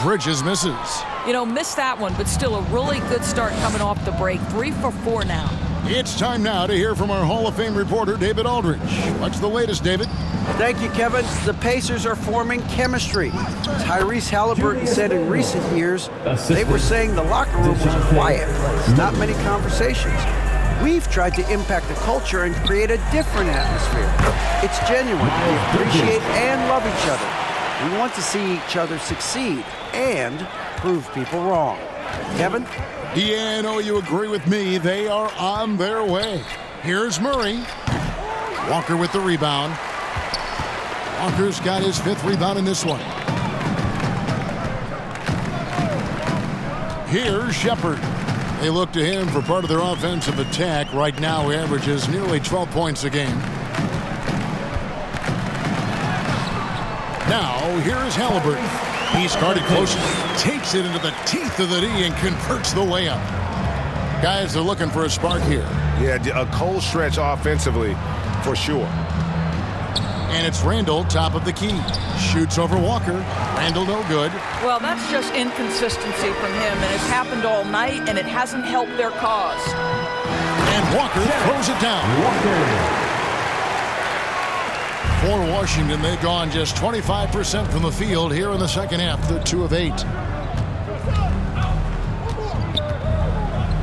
Bridges misses. You know, missed that one, but still a really good start coming off the break. 3 for 4 now. It's time now to hear from our Hall of Fame reporter, David Aldridge. What's the latest, David? Thank you, Kevin. The Pacers are forming chemistry. Tyrese Haliburton said in recent years they were saying the locker room was a quiet place, not many conversations. We've tried to impact the culture and create a different atmosphere. It's genuine. We appreciate and love each other. We want to see each other succeed and prove people wrong. Kevin? Yeah, I know you agree with me. They are on their way. Here's Murray. Walker with the rebound. Walker's got his 5th rebound in this one. Here's Shepherd. They look to him for part of their offensive attack. Right now, he averages nearly 12 points a game. Now, here is Haliburton. He's guarded closely, takes it into the teeth of the D and converts the layup. Guys are looking for a spark here. Yeah, a cold stretch offensively, for sure. And it's Randall, top of the key. Shoots over Walker. Randall no good. Well, that's just inconsistency from him, and it's happened all night, and it hasn't helped their cause. And Walker throws it down. For Washington, they've gone just 25% from the field here in the second half. They're 2 of 8.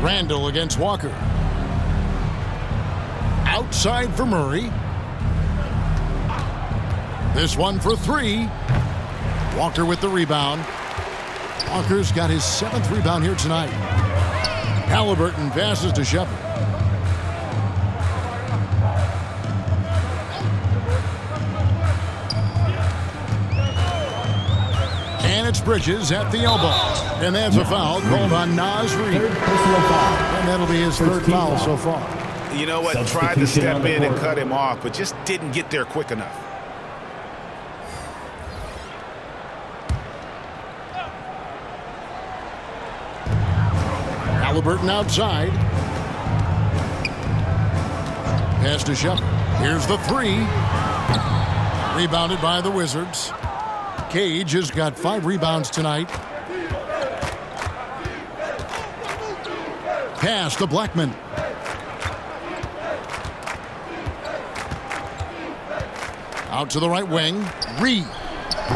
Randall against Walker. Outside for Murray. This one for 3. Walker with the rebound. Walker's got his 7th rebound here tonight. Haliburton passes to Shepherd. And it's Bridges at the elbow. And that's a foul called on Naz Reid. And that'll be his 3rd foul so far. You know what? Tried to step in and cut him off, but just didn't get there quick enough. Haliburton outside. Pass to Shepherd. Here's the three. Rebounded by the Wizards. Cage has got 5 rebounds tonight. Pass to Blackman. Out to the right wing. Reed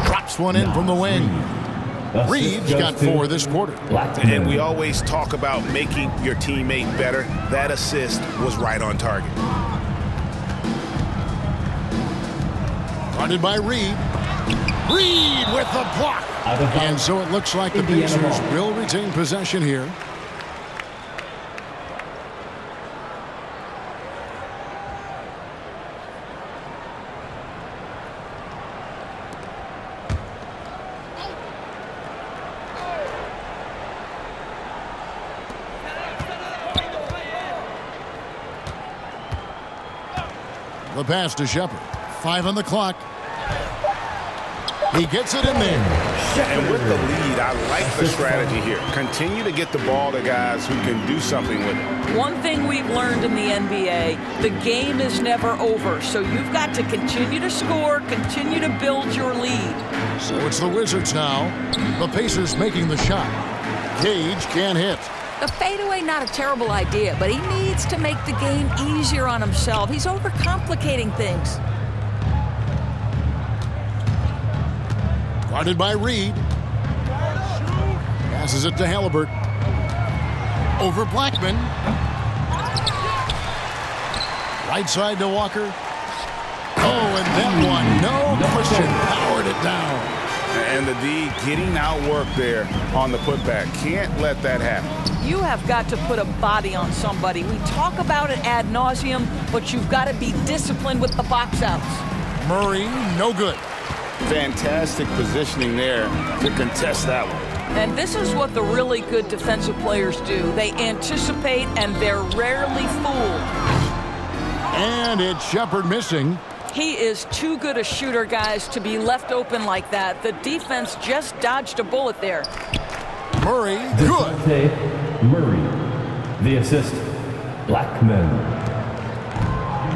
drops one in from the wing. Reed's got 4 this quarter. And we always talk about making your teammate better. That assist was right on target. Guarded by Reed. Reed with the block. And so it looks like the Pacers will retain possession here. The pass to Shepard. 5 on the clock. He gets it in there. And with the lead, I like the strategy here. Continue to get the ball to guys who can do something with it. One thing we've learned in the NBA, the game is never over. So you've got to continue to score, continue to build your lead. So it's the Wizards now. The Pacers making the shot. Cage can't hit. The fadeaway, not a terrible idea, but he needs to make the game easier on himself. He's overcomplicating things. Guarded by Reed. Passes it to Haliburton. Over Blackman. Right side to Walker. Oh, and that one, no question, powered it down. And the D getting outworked there on the putback. Can't let that happen. You have got to put a body on somebody. We talk about it ad nauseum, but you've got to be disciplined with the box outs. Murray, no good. Fantastic positioning there to contest that one. And this is what the really good defensive players do. They anticipate, and they're rarely fooled. And it's Shepard missing. He is too good a shooter, guys, to be left open like that. The defense just dodged a bullet there. Murray, good. Murray. The assist, Blackman.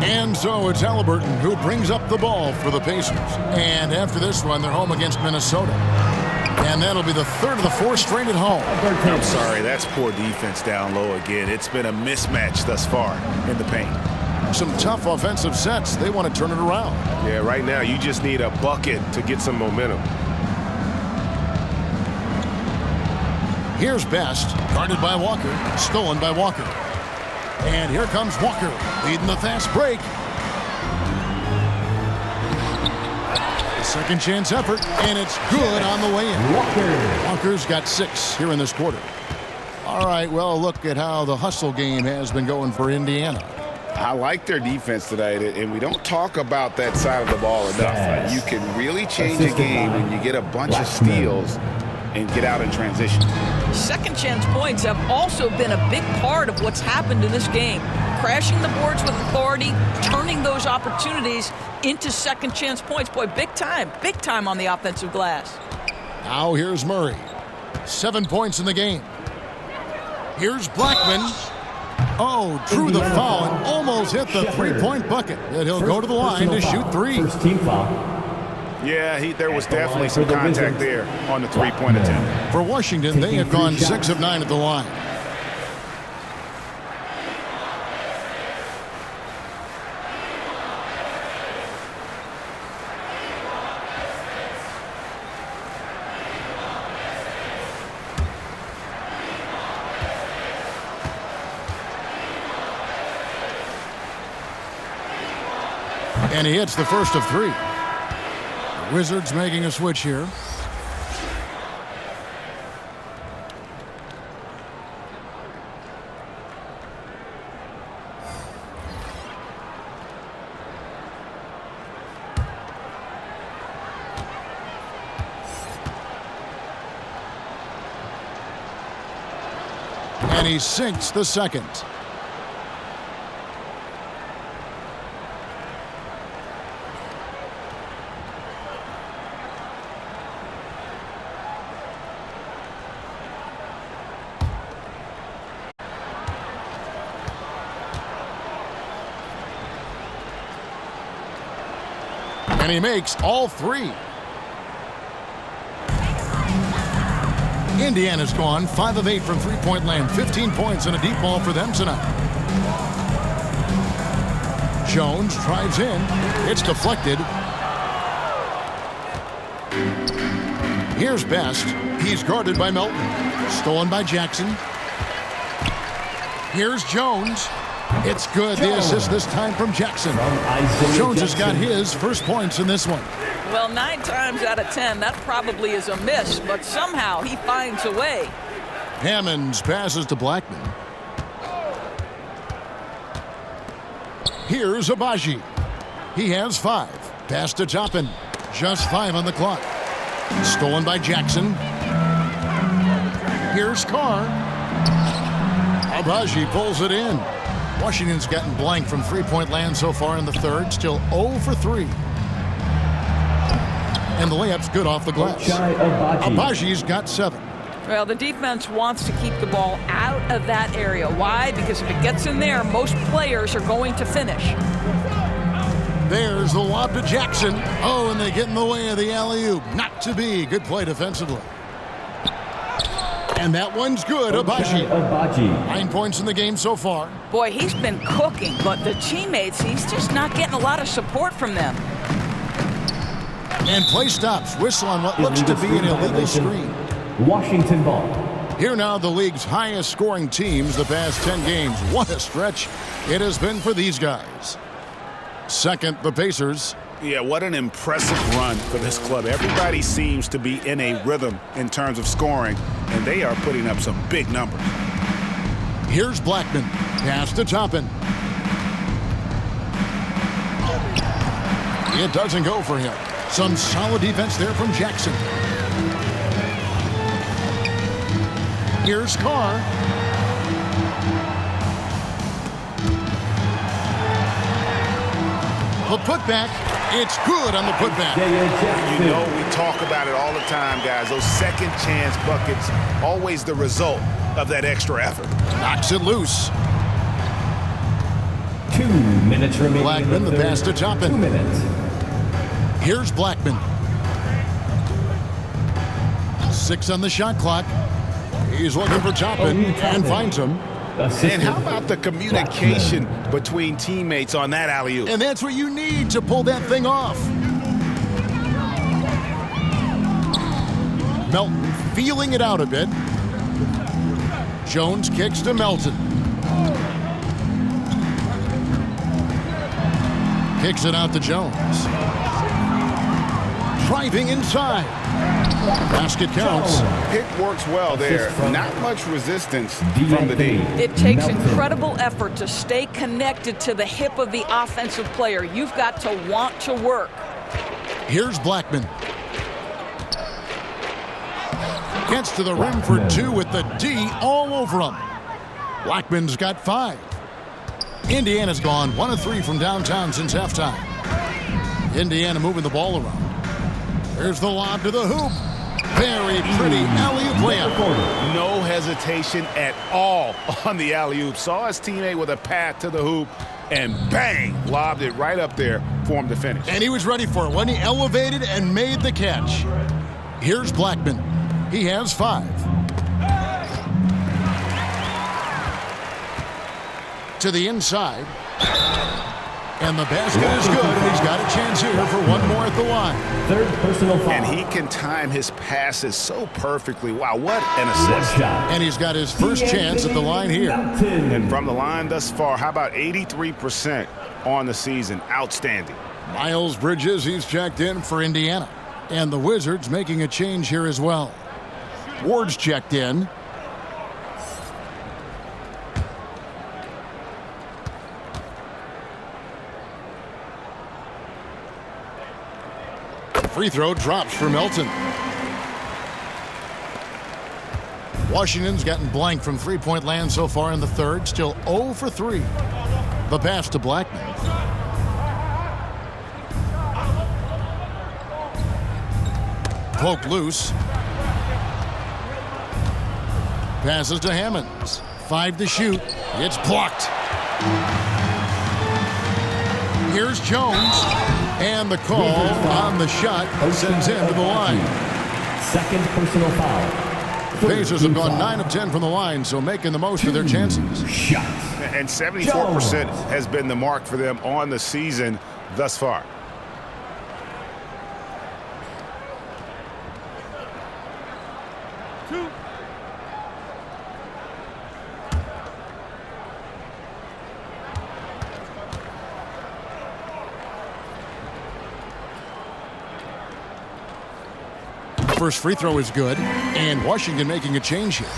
And so it's Haliburton who brings up the ball for the Pacers. And after this one, they're home against Minnesota. And that'll be the third of the 4 straight at home. I'm sorry, that's poor defense down low again. It's been a mismatch thus far in the paint. Some tough offensive sets. They want to turn it around. Yeah, right now you just need a bucket to get some momentum. Here's Best, guarded by Walker, stolen by Walker. And here comes Walker, leading the fast break. Second chance effort, and it's good on the way in. Walker's got 6 here in this quarter. All right, well, look at how the hustle game has been going for Indiana. I like their defense tonight, and we don't talk about that side of the ball enough. You can really change a game when you get a bunch of steals and get out in transition. Second chance points have also been a big part of what's happened in this game. Crashing the boards with authority, turning those opportunities into second chance points. Boy, big time on the offensive glass. Now here's Murray. 7 points in the game. Here's Blackman. Oh, drew the foul and almost hit the 3-point bucket. And he'll go to the line to shoot 3. First team foul. Yeah, there was definitely some contact there on the 3-point attempt. For Washington, they have gone 6 of 9 at the line. And he hits the first of 3. The Wizards making a switch here. And he sinks the second. And he makes all three. Indiana's gone 5 of 8 from three-point land. 15 points and a deep ball for them tonight. Jones drives in. It's deflected. Here's Best. He's guarded by Melton. Stolen by Jackson. Here's Jones. It's good. The assist this time from Jackson. Jones has got his first points in this one. Well, 9 times out of 10, that probably is a miss, but somehow he finds a way. Hammonds passes to Blackman. Here's Abaji. He has 5. Pass to Toppin. Just 5 on the clock. Stolen by Jackson. Here's Carr. Abaji pulls it in. Washington's gotten blank from three-point land so far in the third. Still 0 for 3. And the layup's good off the glass. Abaji's got 7. Well, the defense wants to keep the ball out of that area. Why? Because if it gets in there, most players are going to finish. There's the lob to Jackson. Oh, and they get in the way of the alley-oop. Not to be. Good play defensively. And that one's good. Abaji. 9 points in the game so far. Boy, he's been cooking, but the teammates, he's just not getting a lot of support from them. And play stops. Whistle on what looks to be an illegal screen. Washington ball. Here now, the league's highest scoring teams the past 10 games. What a stretch it has been for these guys. Second, the Pacers. Yeah, what an impressive run for this club. Everybody seems to be in a rhythm in terms of scoring, and they are putting up some big numbers. Here's Blackman. Pass to Toppin. It doesn't go for him. Some solid defense there from Jackson. Here's Carr. The putback. It's good on the putback. You know, we talk about it all the time, guys. Those second chance buckets, always the result of that extra effort. Knocks it loose. 2 minutes remaining. Blackman, the pass to Toppin. 2 minutes. Here's Blackman. 6 on the shot clock. He's looking for Toppin and finds him. And how about the communication between teammates on that alley-oop? And that's what you need to pull that thing off. Melton feeling it out a bit. Jones kicks to Melton. Kicks it out to Jones. Driving inside. Basket counts. Pick works well there. Not much resistance from the D. It takes incredible effort to stay connected to the hip of the offensive player. You've got to want to work. Here's Blackman. Gets to the rim for 2 with the D all over him. Blackman's got 5. Indiana's gone 1 of 3 from downtown since halftime. Indiana moving the ball around. There's the lob to the hoop. Very pretty alley-oop layup. No hesitation at all on the alley-oop. Saw his teammate with a path to the hoop, and bang, lobbed it right up there for him to finish. And he was ready for it when he elevated and made the catch. Here's Blackman. He has 5. To the inside. And the basket is good, and he's got a chance here for one more at the line. Third personal foul. And he can time his passes so perfectly. Wow, what an assist. And he's got his first chance at the line here. And from the line thus far, how about 83% on the season? Outstanding. Miles Bridges, he's checked in for Indiana. And the Wizards making a change here as well. Ward's checked in. Free throw drops for Melton. Washington's gotten blank from three-point land so far in the third. Still 0 for 3. The pass to Blackman. Poke loose. Passes to Hammonds. 5 to shoot. It's blocked. Here's Jones. And the call on the shot sends him to the line. Second personal foul. Pacers have gone 9 of 10 from the line, so making the most of their chances. Shots. And 74% has been the mark for them on the season thus far. First free throw is good, and Washington making a change here.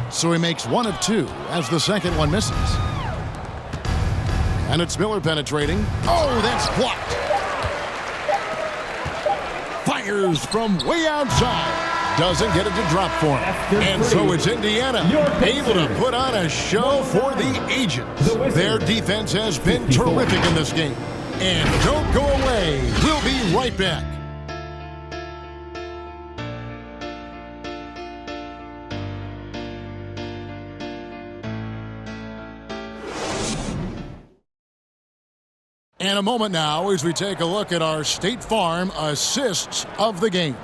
So he makes 1 of 2 as the second one misses. And it's Miller penetrating. Oh, that's blocked. Fires from way outside. Doesn't get it to drop for him. And so it's Indiana able to put on a show for the ages. Their defense has been terrific in this game. And don't go away. We'll be right back. And a moment now as we take a look at our State Farm assists of the game.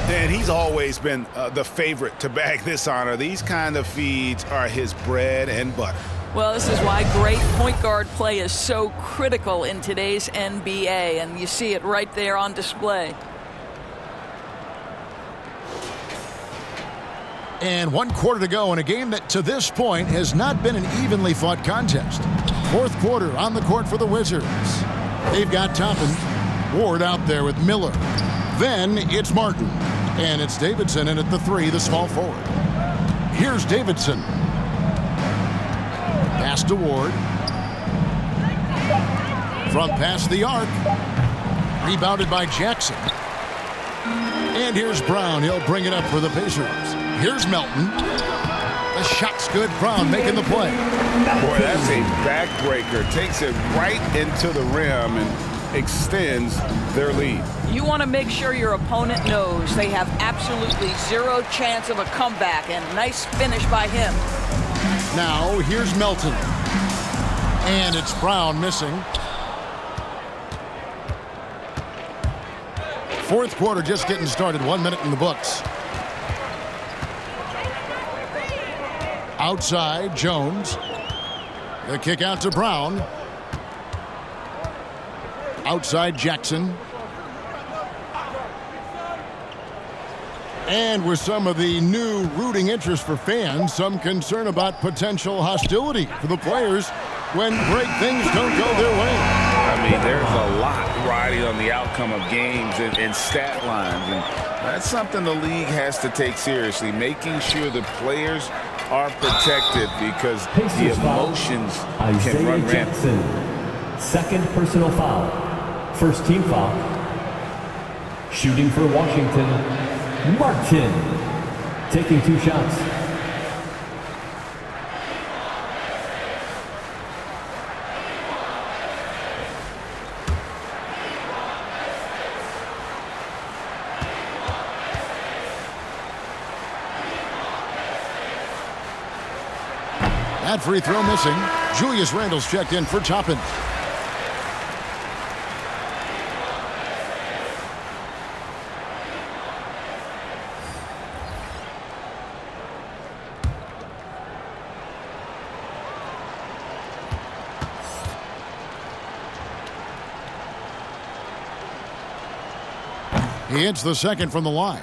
And he's always been the favorite to bag this honor. These kind of feeds are his bread and butter. Well, this is why great point guard play is so critical in today's NBA, and you see it right there on display. And 1 quarter to go in a game that to this point has not been an evenly fought contest. Fourth quarter on the court for the Wizards. They've got Toppin, Ward out there with Miller. Then it's Martin. And it's Davidson in at the 3, the small forward. Here's Davidson. Pass to Ward. From past the arc. Rebounded by Jackson. And here's Brown. He'll bring it up for the Pacers. Here's Melton. The shot's good. Brown making the play. Boy, that's a backbreaker. Takes it right into the rim and extends their lead. You want to make sure your opponent knows they have absolutely zero chance of a comeback, and nice finish by him. Now here's Melton. And it's Brown missing. Fourth quarter just getting started. 1 minute in the books. Outside, Jones. The kick out to Brown. Outside, Jackson. And with some of the new rooting interest for fans, some concern about potential hostility for the players when great things don't go their way. I mean, there's a lot riding on the outcome of games and stat lines. And that's something the league has to take seriously, making sure the players are protected because the emotions can run rampant. Second personal foul. First team foul. Shooting for Washington, Martin. Taking 2 shots. That free throw missing. Julius Randle's checked in for Toppin. He hits the second from the line.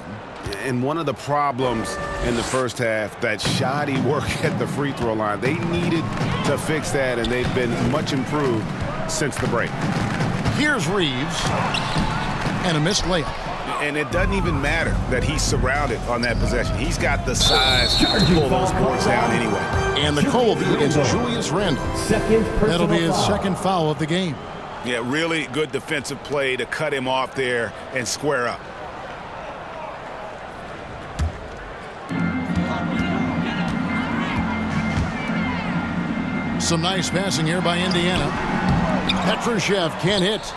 And one of the problems in the first half, that shoddy work at the free throw line. They needed to fix that, and they've been much improved since the break. Here's Reeves. And a missed layup. And it doesn't even matter that he's surrounded on that possession. He's got the size to pull those points down anyway. And the call will be against Julius Randle. That'll be his second foul of the game. Yeah, really good defensive play to cut him off there and square up. Some nice passing here by Indiana. Petrushev can't hit.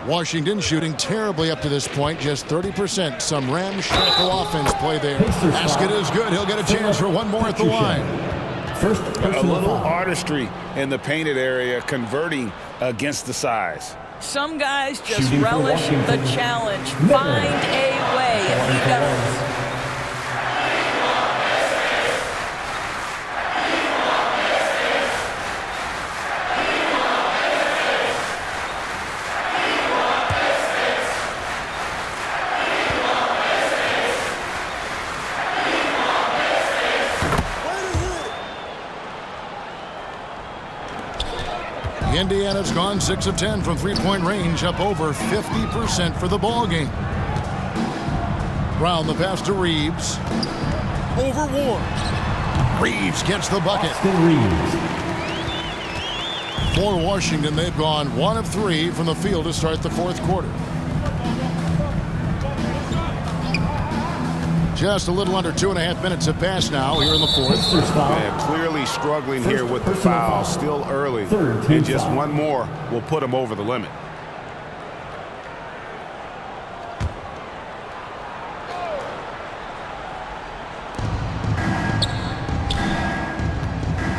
Washington shooting terribly up to this point, just 30%. Some ramshackle offense play there. Basket is good. He'll get a chance for one more at the line. A little artistry in the painted area, converting against the size. Some guys just relish the challenge. Find a way, and he does. Indiana's gone 6 of 10 from three-point range, up over 50% for the ball game. Brown the pass to Reeves. Over Ward. Reeves gets the bucket. For Washington, they've gone 1 of 3 from the field to start the fourth quarter. Just a little under 2.5 minutes have passed now here in the fourth. Man, clearly struggling here with the foul. Still early. And just one more will put him over the limit.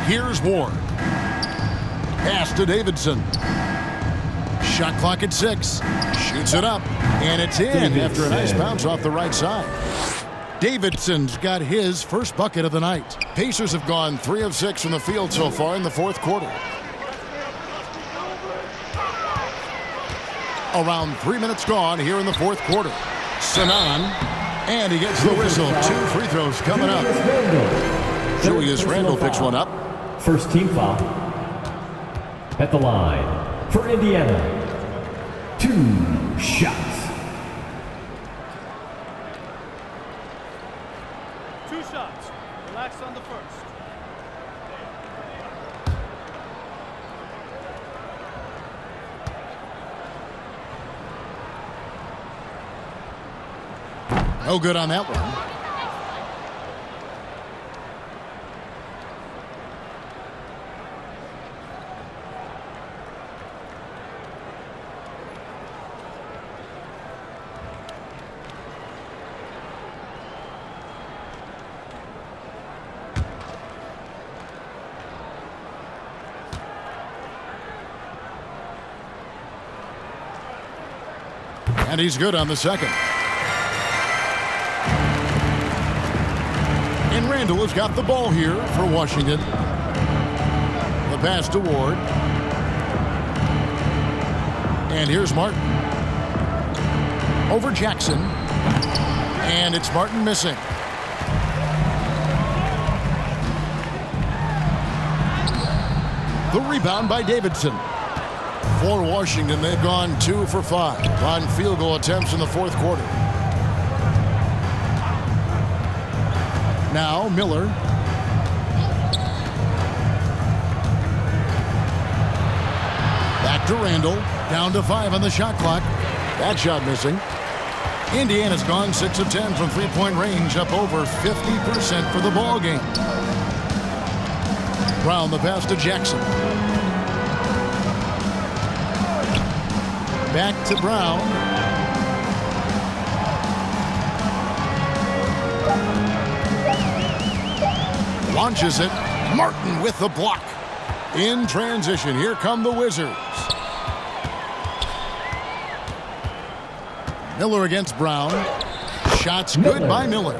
Here's Ward. Pass to Davidson. Shot clock at 6. Shoots it up. And it's in after a nice bounce off the right side. Davidson's got his first bucket of the night. Pacers have gone 3 of 6 from the field so far in the fourth quarter. Around 3 minutes gone here in the fourth quarter. Sanan, and he gets the whistle. 2 free throws coming up. Julius Randle picks one up. First team foul at the line for Indiana. 2 shots. 2 shots. Relax on the first. No good on that one. And he's good on the second. And Randle has got the ball here for Washington. The pass to Ward. And here's Martin. Over Jackson. And it's Martin missing. The rebound by Davidson. For Washington, they've gone 2 for 5 on field goal attempts in the fourth quarter. Now Miller. Back to Randle. Down to 5 on the shot clock. That shot missing. Indiana's gone 6 of 10 from three-point range, up over 50% for the ball game. Brown the pass to Jackson. Back to Brown. Launches it. Martin with the block. In transition, here come the Wizards. Miller against Brown. Shots good by Miller.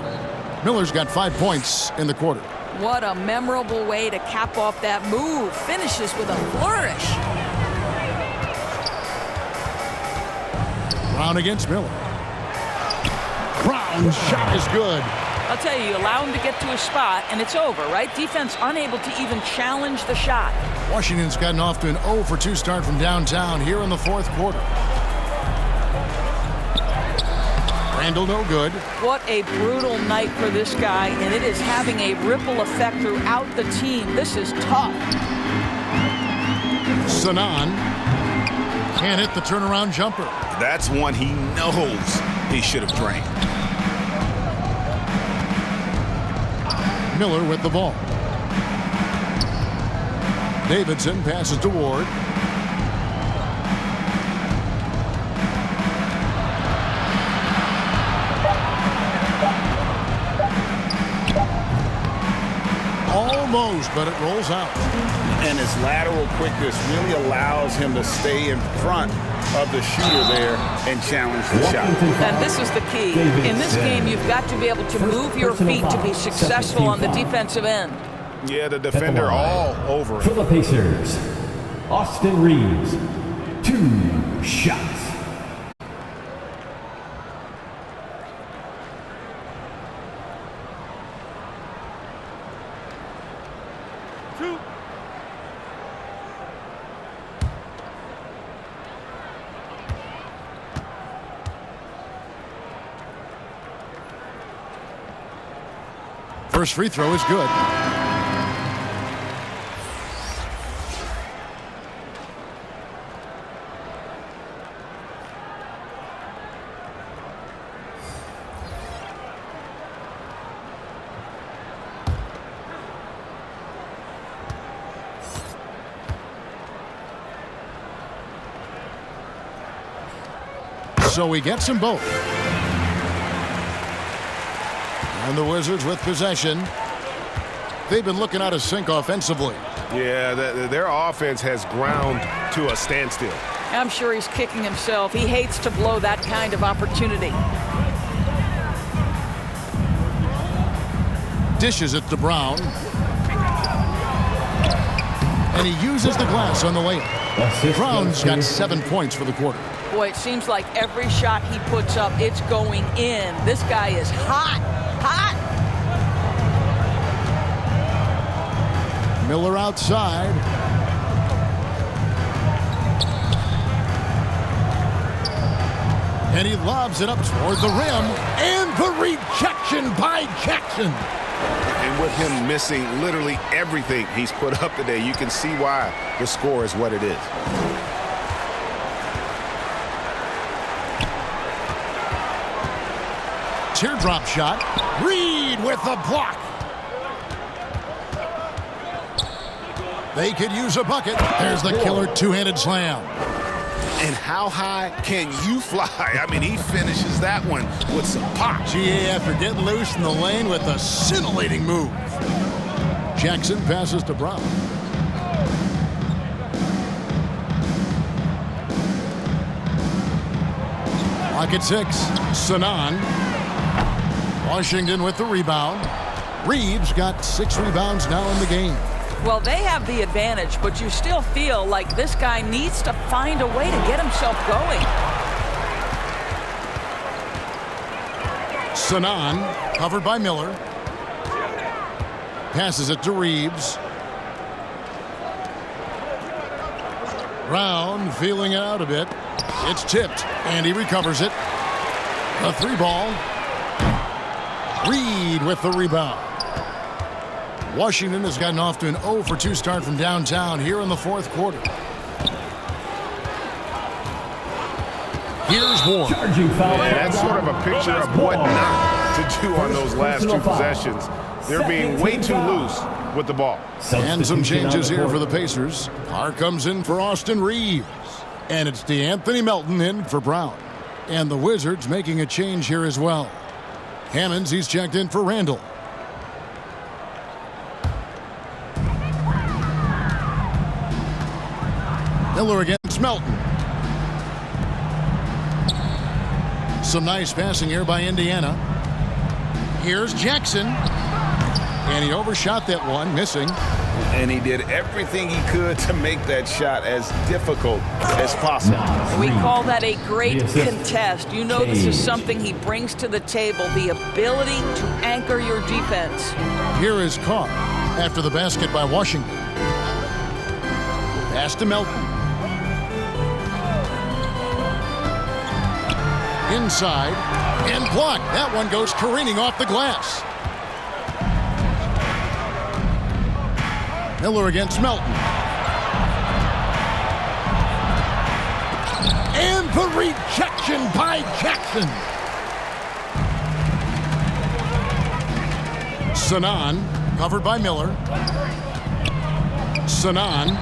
Miller's got 5 points in the quarter. What a memorable way to cap off that move. Finishes with a flourish. Brown against Miller. Brown's shot is good. I'll tell you, you allow him to get to his spot, and it's over, right? Defense unable to even challenge the shot. Washington's gotten off to an 0 for 2 start from downtown here in the fourth quarter. Randle no good. What a brutal night for this guy, and it is having a ripple effect throughout the team. This is tough. Sanan can't hit the turnaround jumper. That's one he knows he should have drained. Miller with the ball. Davidson passes to Ward. Almost, but it rolls out. And his lateral quickness really allows him to stay in front of the shooter there and challenge the shot. And this is the key. In this game, you've got to be able to move your feet to be successful on the defensive end. Yeah, the defender all over it. For the Pacers, Austin Reeves, 2 shots. First free throw is good. So he gets them both. And the Wizards with possession. They've been looking out of sync offensively. Yeah, their offense has ground to a standstill. I'm sure he's kicking himself. He hates to blow that kind of opportunity. Dishes it to Brown. And he uses the glass on the layup. Brown's got 7 points for the quarter. Boy, it seems like every shot he puts up, it's going in. This guy is hot. Hot. Miller outside. And he lobs it up toward the rim. And the rejection by Jackson. And with him missing literally everything he's put up today, you can see why the score is what it is. Teardrop shot. Reed with the block. They could use a bucket. There's the killer two-handed slam. And how high can you fly? I mean, he finishes that one with some pop. GA after getting loose in the lane with a scintillating move. Jackson passes to Brown. Lock at 6. Sanan. Washington with the rebound. Reeves got 6 rebounds now in the game. Well, they have the advantage, but you still feel like this guy needs to find a way to get himself going. Sanan, covered by Miller. Passes it to Reeves. Brown feeling it out a bit. It's tipped, and he recovers it. A 3-ball. Reed with the rebound. Washington has gotten off to an 0-for-2 start from downtown here in the 4th quarter. Here's Ward. Yeah, that's sort of a picture of what not to do on those last 2 possessions. They're being way too loose with the ball. And some changes here for the Pacers. Carr comes in for Austin Reeves. And it's DeAnthony Melton in for Brown. And the Wizards making a change here as well. Hammonds, he's checked in for Randall. Miller against Melton. Some nice passing here by Indiana. Here's Jackson. And he overshot that one, missing. And he did everything he could to make that shot as difficult as possible. We call that a great contest. You know this is something he brings to the table, the ability to anchor your defense. Here is Carr after the basket by Washington. Pass to Melton. Inside and blocked. That one goes careening off the glass. Miller against Melton. And the rejection by Jackson. Sanan, covered by Miller. Sanan.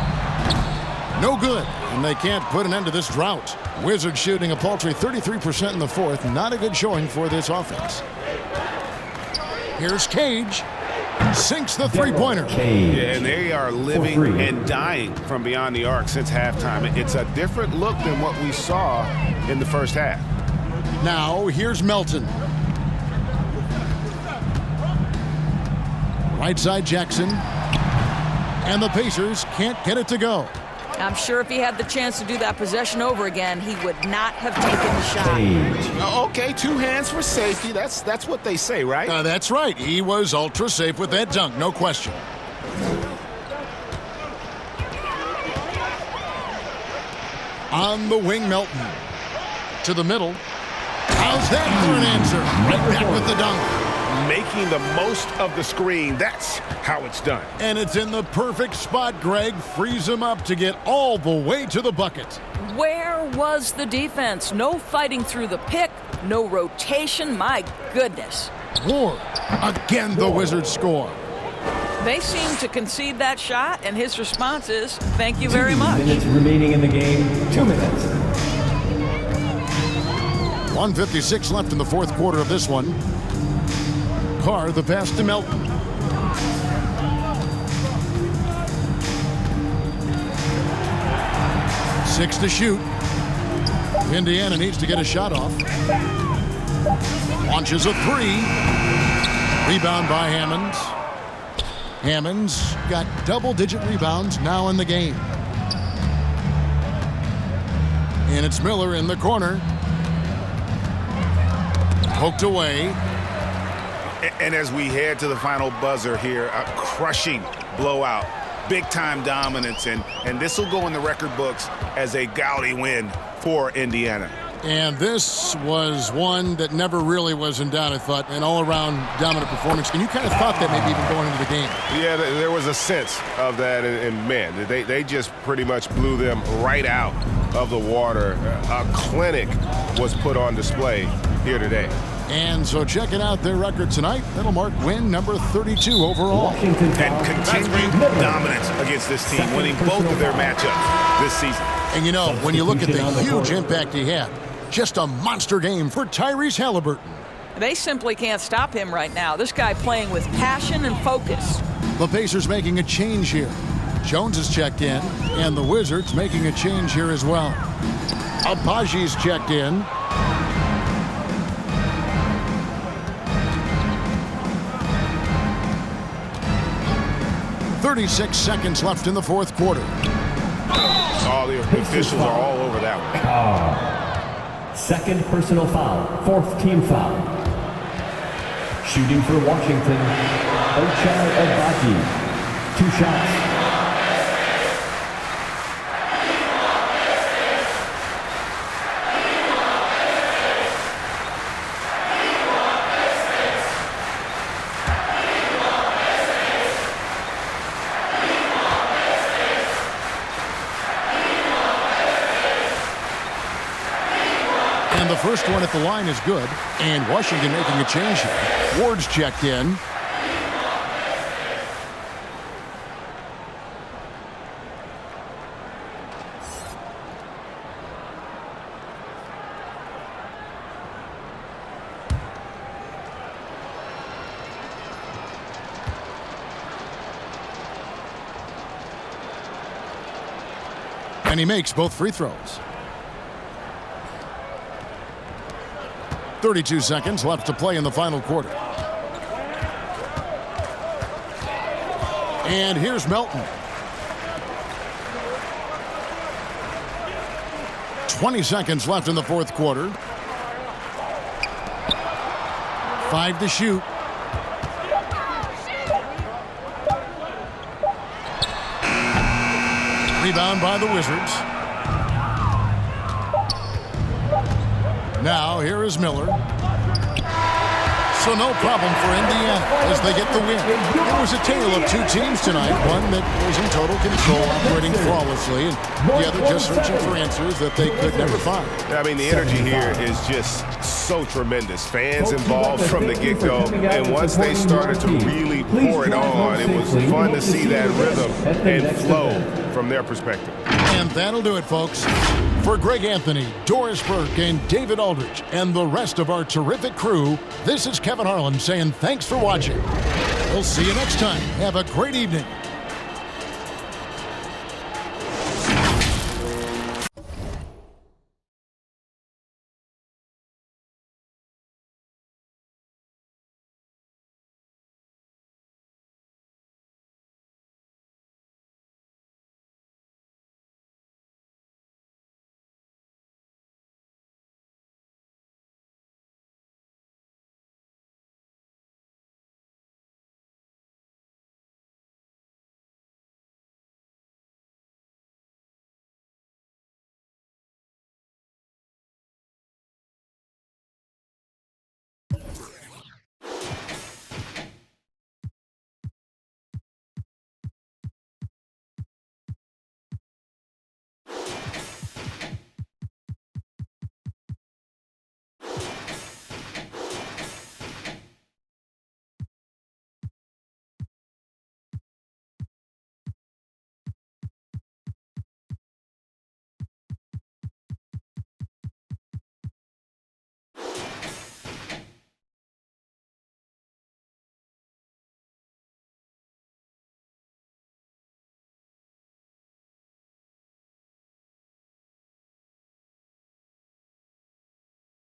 No good, and they can't put an end to this drought. Wizards shooting a paltry 33% in the fourth. Not a good showing for this offense. Here's Cage. Sinks the three-pointer. Yeah, and they are living and dying from beyond the arc since halftime. It's a different look than what we saw in the first half. Now, here's Melton. Right side Jackson. And the Pacers can't get it to go. I'm sure if he had the chance to do that possession over again, he would not have taken the shot. Okay, 2 hands for safety. That's what they say, right? That's right. He was ultra safe with that dunk, no question. On the wing, Melton. To the middle. How's that for an answer? Right back with the dunk. Making the most of the screen. That's how it's done. And it's in the perfect spot, Greg. Frees him up to get all the way to the bucket. Where was the defense? No fighting through the pick, no rotation. My goodness. Ward. Again, the Wizards score. They seem to concede that shot, and his response is, thank you very much. 2 minutes remaining in the game. 2 minutes. 1:56 left in the fourth quarter of this one. Carr, the pass to Melton. Six to shoot. Indiana needs to get a shot off. Launches a three. Rebound by Hammonds. Hammonds got double-digit rebounds now in the game. And it's Miller in the corner. Poked away. And as we head to the final buzzer here, a crushing blowout, big-time dominance, and this will go in the record books as a gaudy win for Indiana. And this was one that never really was in doubt, I thought, an all-around dominant performance. And you kind of thought that maybe even going into the game. Yeah, there was a sense of that, and man, they just pretty much blew them right out of the water. A clinic was put on display here today. And so checking out their record tonight, that'll mark win number 32 overall. And continuing dominance against this team, winning both of their matchups this season. And you know, when you look at the huge impact he had, just a monster game for Tyrese Haliburton. They simply can't stop him right now. This guy playing with passion and focus. The Pacers making a change here. Jones is checked in, and the Wizards making a change here as well. Abaji's checked in. .36 seconds left in the fourth quarter. All the officials are all over that one. Second personal foul, fourth team foul. Shooting for Washington, Ochai Agbaji. 2 shots. And the first one at the line is good. And Washington making a change here. Ward's checked in. And he makes both free throws. 32 seconds left to play in the final quarter. And here's Melton. 20 seconds left in the fourth quarter. 5 to shoot. Rebound by the Wizards. Now, here is Miller. So no problem for Indiana as they get the win. It was a tale of two teams tonight, one that was in total control, operating flawlessly, and the other just searching for answers that they could never find. I mean, the energy here is just so tremendous. Fans involved from the get-go, and once they started to really pour it on, it was fun to see that rhythm and flow from their perspective. And that'll do it, folks. For Greg Anthony, Doris Burke, and David Aldridge, and the rest of our terrific crew, this is Kevin Harlan saying thanks for watching. We'll see you next time. Have a great evening.